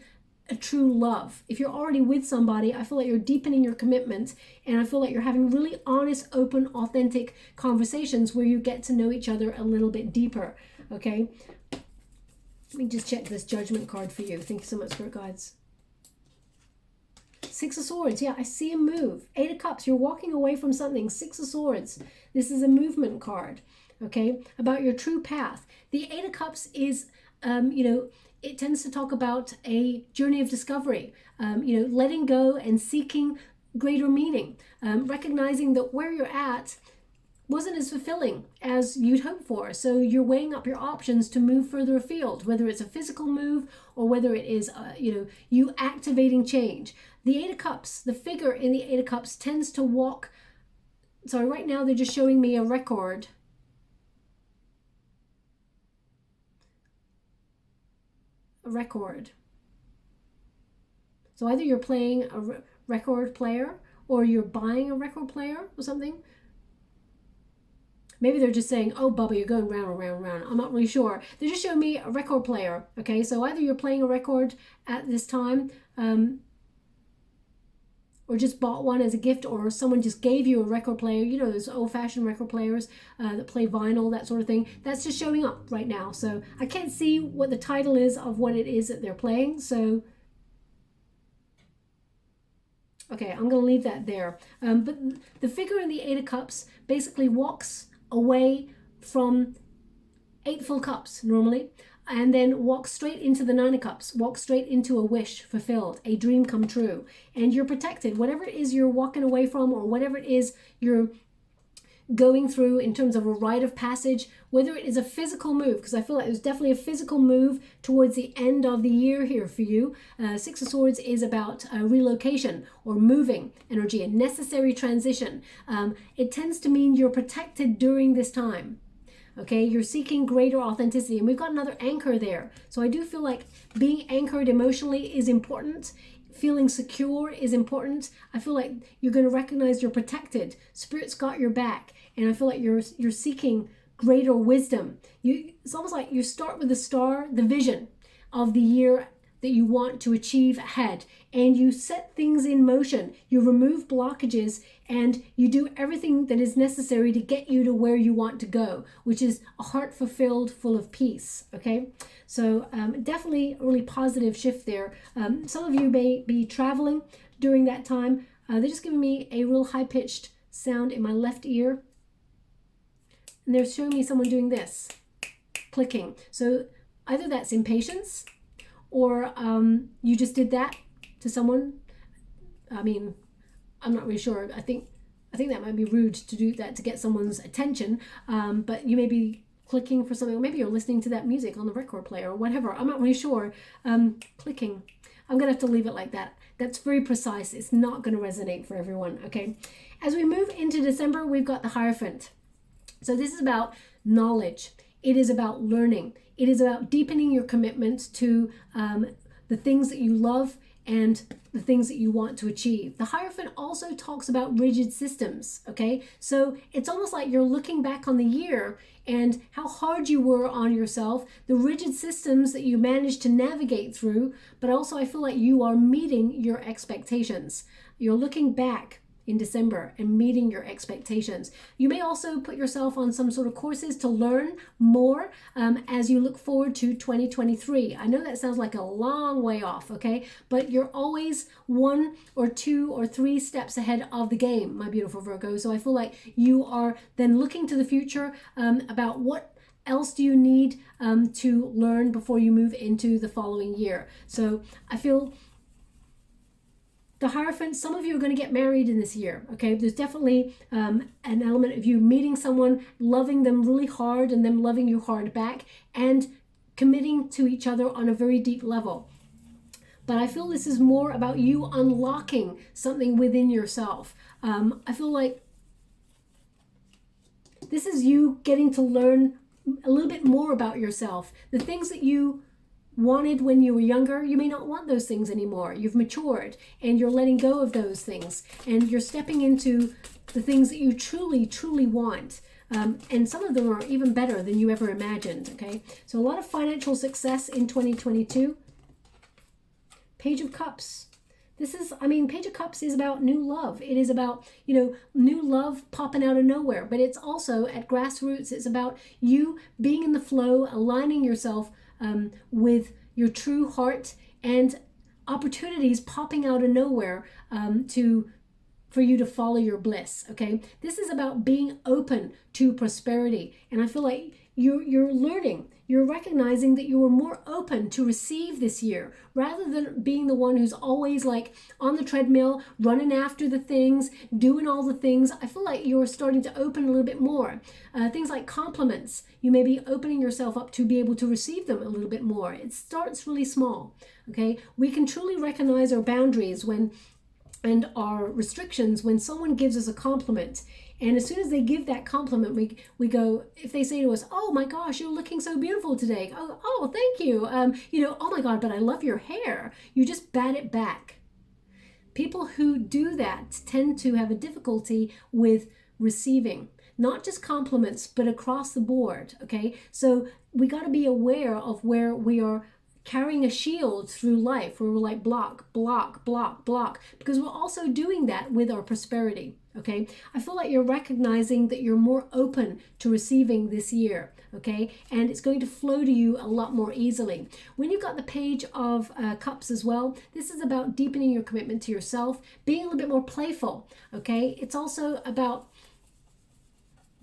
a true love. If you're already with somebody, I feel like you're deepening your commitment, and I feel like you're having really honest, open, authentic conversations where you get to know each other a little bit deeper, okay? Let me just check this Judgment card for you. Thank you so much, Spirit Guides. Six of Swords. Yeah, I see a move. Eight of Cups. You're walking away from something. Six of Swords. This is a movement card, okay, about your true path. The Eight of Cups is, it tends to talk about a journey of discovery, letting go and seeking greater meaning, recognizing that where you're at wasn't as fulfilling as you'd hoped for. So you're weighing up your options to move further afield, whether it's a physical move or whether it is, you activating change. The Eight of Cups, the figure in the Eight of Cups tends to walk. Sorry, right now they're just showing me a record. A record. So either you're playing a record player or you're buying a record player or something. Maybe they're just saying, oh, Bubba, you're going round and round and round. I'm not really sure. They're just showing me a record player. Okay, so either you're playing a record at this time, or just bought one as a gift, or someone just gave you a record player. You know, those old-fashioned record players that play vinyl, that sort of thing. That's just showing up right now. So I can't see what the title is of what it is that they're playing. So, okay, I'm going to leave that there. But the figure in the Eight of Cups basically walks away from 8 full cups normally, and then walk straight into the 9 of Cups, walk straight into a wish fulfilled, a dream come true, and you're protected. Whatever it is you're walking away from, or whatever it is you're going through in terms of a rite of passage, whether it is a physical move, because I feel like there's definitely a physical move towards the end of the year here for you. Six of Swords is about relocation or moving energy, a necessary transition. It tends to mean you're protected during this time. Okay, you're seeking greater authenticity, and we've got another anchor there. So I do feel like being anchored emotionally is important. Feeling secure is important. I feel like you're going to recognize you're protected. Spirit's got your back, and I feel like you're seeking greater wisdom. It's almost like you start with the star, the vision of the year that you want to achieve ahead, and you set things in motion. You remove blockages, and you do everything that is necessary to get you to where you want to go, which is a heart fulfilled, full of peace. Okay, so definitely a really positive shift there. Some of you may be traveling during that time. They're just giving me a real high-pitched sound in my left ear, and they're showing me someone doing this, clicking. So either that's impatience, or you just did that to someone. I mean, I'm not really sure. I think that might be rude to do that to get someone's attention, but you may be clicking for something, or maybe you're listening to that music on the record player or whatever. I'm not really sure. Clicking. I'm going to have to leave it like that. That's very precise. It's not going to resonate for everyone, okay? As we move into December, we've got the Hierophant. So this is about knowledge. It is about learning. It is about deepening your commitment to the things that you love and the things that you want to achieve. The Hierophant also talks about rigid systems, okay? So it's almost like you're looking back on the year and how hard you were on yourself, the rigid systems that you managed to navigate through, but also I feel like you are meeting your expectations. You're looking back in December and meeting your expectations. You may also put yourself on some sort of courses to learn more as you look forward to 2023. I know that sounds like a long way off, okay? But you're always 1 or 2 or 3 steps ahead of the game, my beautiful Virgo. So I feel like you are then looking to the future about what else do you need to learn before you move into the following year. So I feel the Hierophant, some of you are going to get married in this year, okay? There's definitely an element of you meeting someone, loving them really hard, and them loving you hard back, and committing to each other on a very deep level. But I feel this is more about you unlocking something within yourself. I feel like this is you getting to learn a little bit more about yourself. The things that you wanted when you were younger, you may not want those things anymore. You've matured and you're letting go of those things, and you're stepping into the things that you truly, truly want. And some of them are even better than you ever imagined, okay? So a lot of financial success in 2022. Page of Cups. This is, Page of Cups is about new love. It is about, new love popping out of nowhere. But it's also at grassroots. It's about you being in the flow, aligning yourself with your true heart, and opportunities popping out of nowhere for you to follow your bliss, okay? This is about being open to prosperity. And I feel like you're learning, you're recognizing that you are more open to receive this year, rather than being the one who's always like on the treadmill, running after the things, doing all the things. I feel like you're starting to open a little bit more. Things like compliments, you may be opening yourself up to be able to receive them a little bit more. It starts really small, okay? We can truly recognize our boundaries and our restrictions when someone gives us a compliment. And as soon as they give that compliment, we go, if they say to us, oh my gosh, you're looking so beautiful today. Oh, thank you. Oh my God, but I love your hair. You just bat it back. People who do that tend to have a difficulty with receiving, not just compliments, but across the board, okay? So we got to be aware of where we are carrying a shield through life, where we're like block, block, block, block, because we're also doing that with our prosperity, okay? I feel like you're recognizing that you're more open to receiving this year, okay? And it's going to flow to you a lot more easily. When you've got the Page of Cups as well, this is about deepening your commitment to yourself, being a little bit more playful, okay? It's also about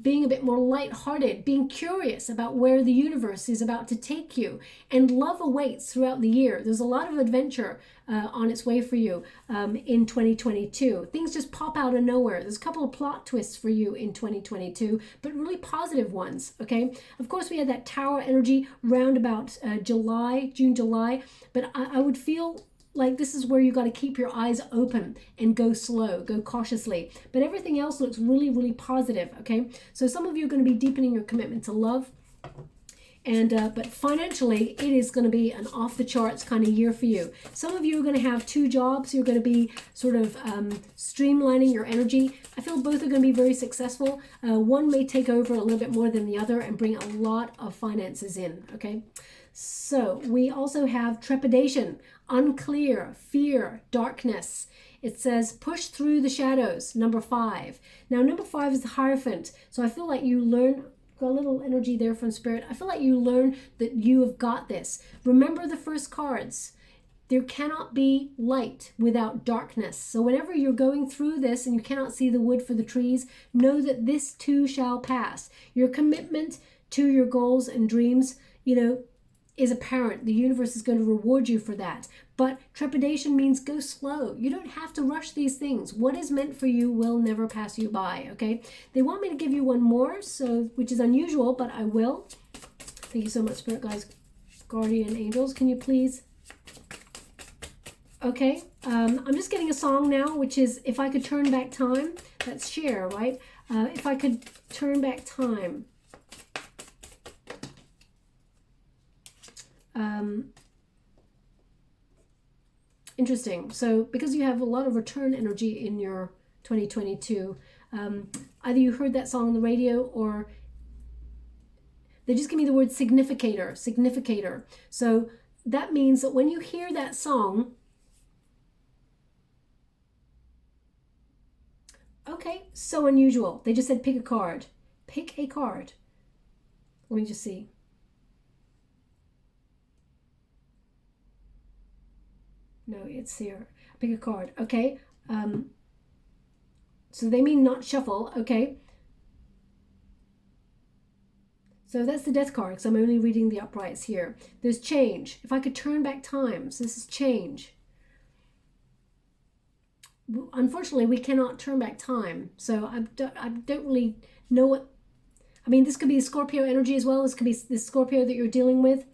being a bit more lighthearted, being curious about where the universe is about to take you. And love awaits throughout the year. There's a lot of adventure on its way for you in 2022. Things just pop out of nowhere. There's a couple of plot twists for you in 2022, but really positive ones, okay? Of course, we had that Tower energy round about June, July, but I would feel like this is where you got to keep your eyes open and go slow, go cautiously. But everything else looks really, really positive, okay? So some of you are going to be deepening your commitment to love. And but financially, it is going to be an off-the-charts kind of year for you. Some of you are going to have 2 jobs. You're going to be sort of streamlining your energy. I feel both are going to be very successful. One may take over a little bit more than the other and bring a lot of finances in, okay? So we also have trepidation, unclear, fear, darkness. It says push through the shadows, number 5. Now, number 5 is the Hierophant. So I feel like you learn, got a little energy there from Spirit. I feel like you learn that you have got this. Remember the first cards. There cannot be light without darkness. So whenever you're going through this and you cannot see the wood for the trees, know that this too shall pass. Your commitment to your goals and dreams, is apparent. The universe is going to reward you for that. But trepidation means go slow. You don't have to rush these things. What is meant for you will never pass you by, okay? They want me to give you one more, which is unusual, but I will. Thank you so much, Spirit Guides, Guardian Angels. Can you please? Okay, I'm just getting a song now, which is If I Could Turn Back Time. That's Cher, right? If I Could Turn Back Time. Interesting. So because you have a lot of return energy in your 2022, either you heard that song on the radio or they just give me the word significator, significator. So that means that when you hear that song, okay, so unusual. They just said pick a card. Pick a card. Let me just see. No, it's here. Pick a card. Okay. So they mean not shuffle. Okay. So that's the death card, because I'm only reading the uprights here. There's change. If I could turn back time, so this is change. Unfortunately, we cannot turn back time. So I don't really know what, I mean, this could be Scorpio energy as well. This could be the Scorpio that you're dealing with.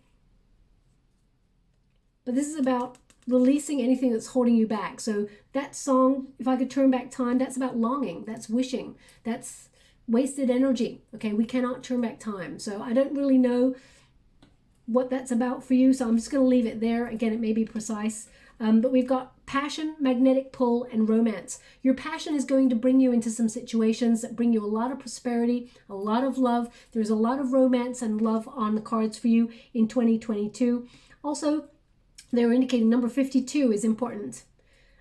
But this is about releasing anything that's holding you back. So that song, if I could turn back time, that's about longing. That's wishing. That's wasted energy. Okay, we cannot turn back time. So I don't really know what that's about for you. So I'm just going to leave it there. Again, it may be precise. But we've got passion, magnetic pull, and romance. Your passion is going to bring you into some situations that bring you a lot of prosperity, a lot of love. There's a lot of romance and love on the cards for you in 2022. Also, they're indicating number 52 is important.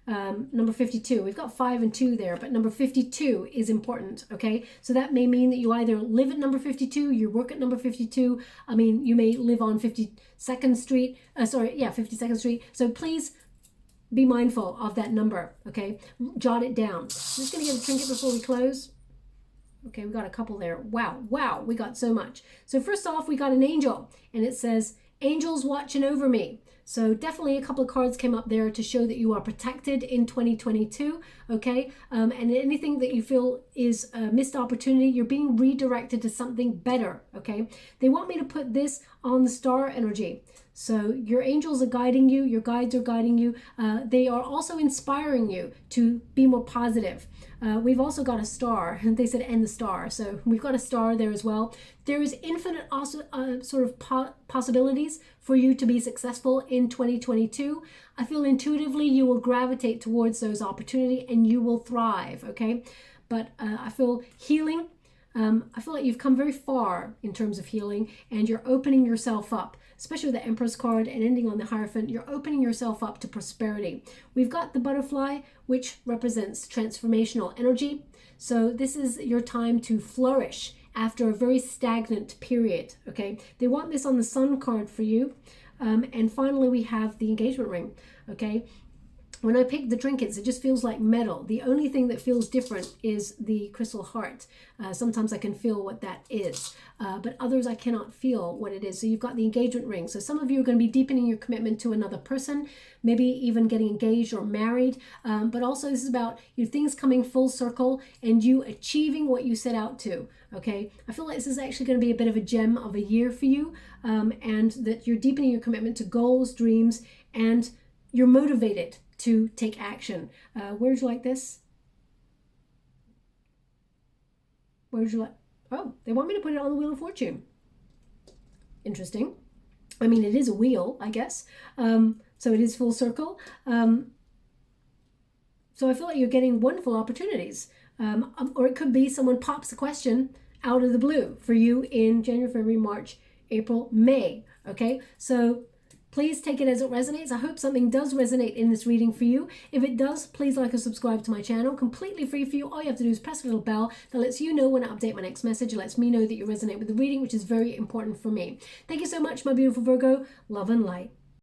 Number 52, we've got 5 and 2 there, but number 52 is important. Okay, so that may mean that you either live at number 52, you work at number 52. I mean, you may live on 52nd Street, 52nd Street. So please be mindful of that number. Okay, jot it down. I'm just gonna get a trinket before we close. Okay, we got a couple there. Wow, we got so much. So first off, we got an angel, and it says, angels watching over me. So definitely a couple of cards came up there to show that you are protected in 2022, okay? And anything that you feel is a missed opportunity, you're being redirected to something better, okay? They want me to put this on the star energy. So your angels are guiding you, your guides are guiding you. They are also inspiring you to be more positive. We've also got a star, and they said and the star. So we've got a star there as well. There is infinite sort of possibilities for you to be successful in 2022. I feel intuitively you will gravitate towards those opportunities and you will thrive, okay? But I feel healing. I feel like you've come very far in terms of healing, and you're opening yourself up, especially with the Empress card and ending on the Hierophant. You're opening yourself up to prosperity. We've got the butterfly, which represents transformational energy. So this is your time to flourish after a very stagnant period, okay? They want this on the Sun card for you. And finally, we have the engagement ring, okay? When I pick the trinkets, it just feels like metal. The only thing that feels different is the crystal heart. Sometimes I can feel what that is, but others I cannot feel what it is. So you've got the engagement ring. So some of you are going to be deepening your commitment to another person, maybe even getting engaged or married. But also this is about things coming full circle and you achieving what you set out to. Okay, I feel like this is actually going to be a bit of a gem of a year for you, and that you're deepening your commitment to goals, dreams, and you're motivated to take action. Where would you like this? Where would you like? Oh, they want me to put it on the Wheel of Fortune. Interesting. I mean, it is a wheel, I guess. So it is full circle. So I feel like you're getting wonderful opportunities. Or it could be someone pops a question out of the blue for you in January, February, March, April, May. Okay, so please take it as it resonates. I hope something does resonate in this reading for you. If it does, please like and subscribe to my channel. Completely free for you. All you have to do is press a little bell that lets you know when I update my next message. It lets me know that you resonate with the reading, which is very important for me. Thank you so much, my beautiful Virgo. Love and light.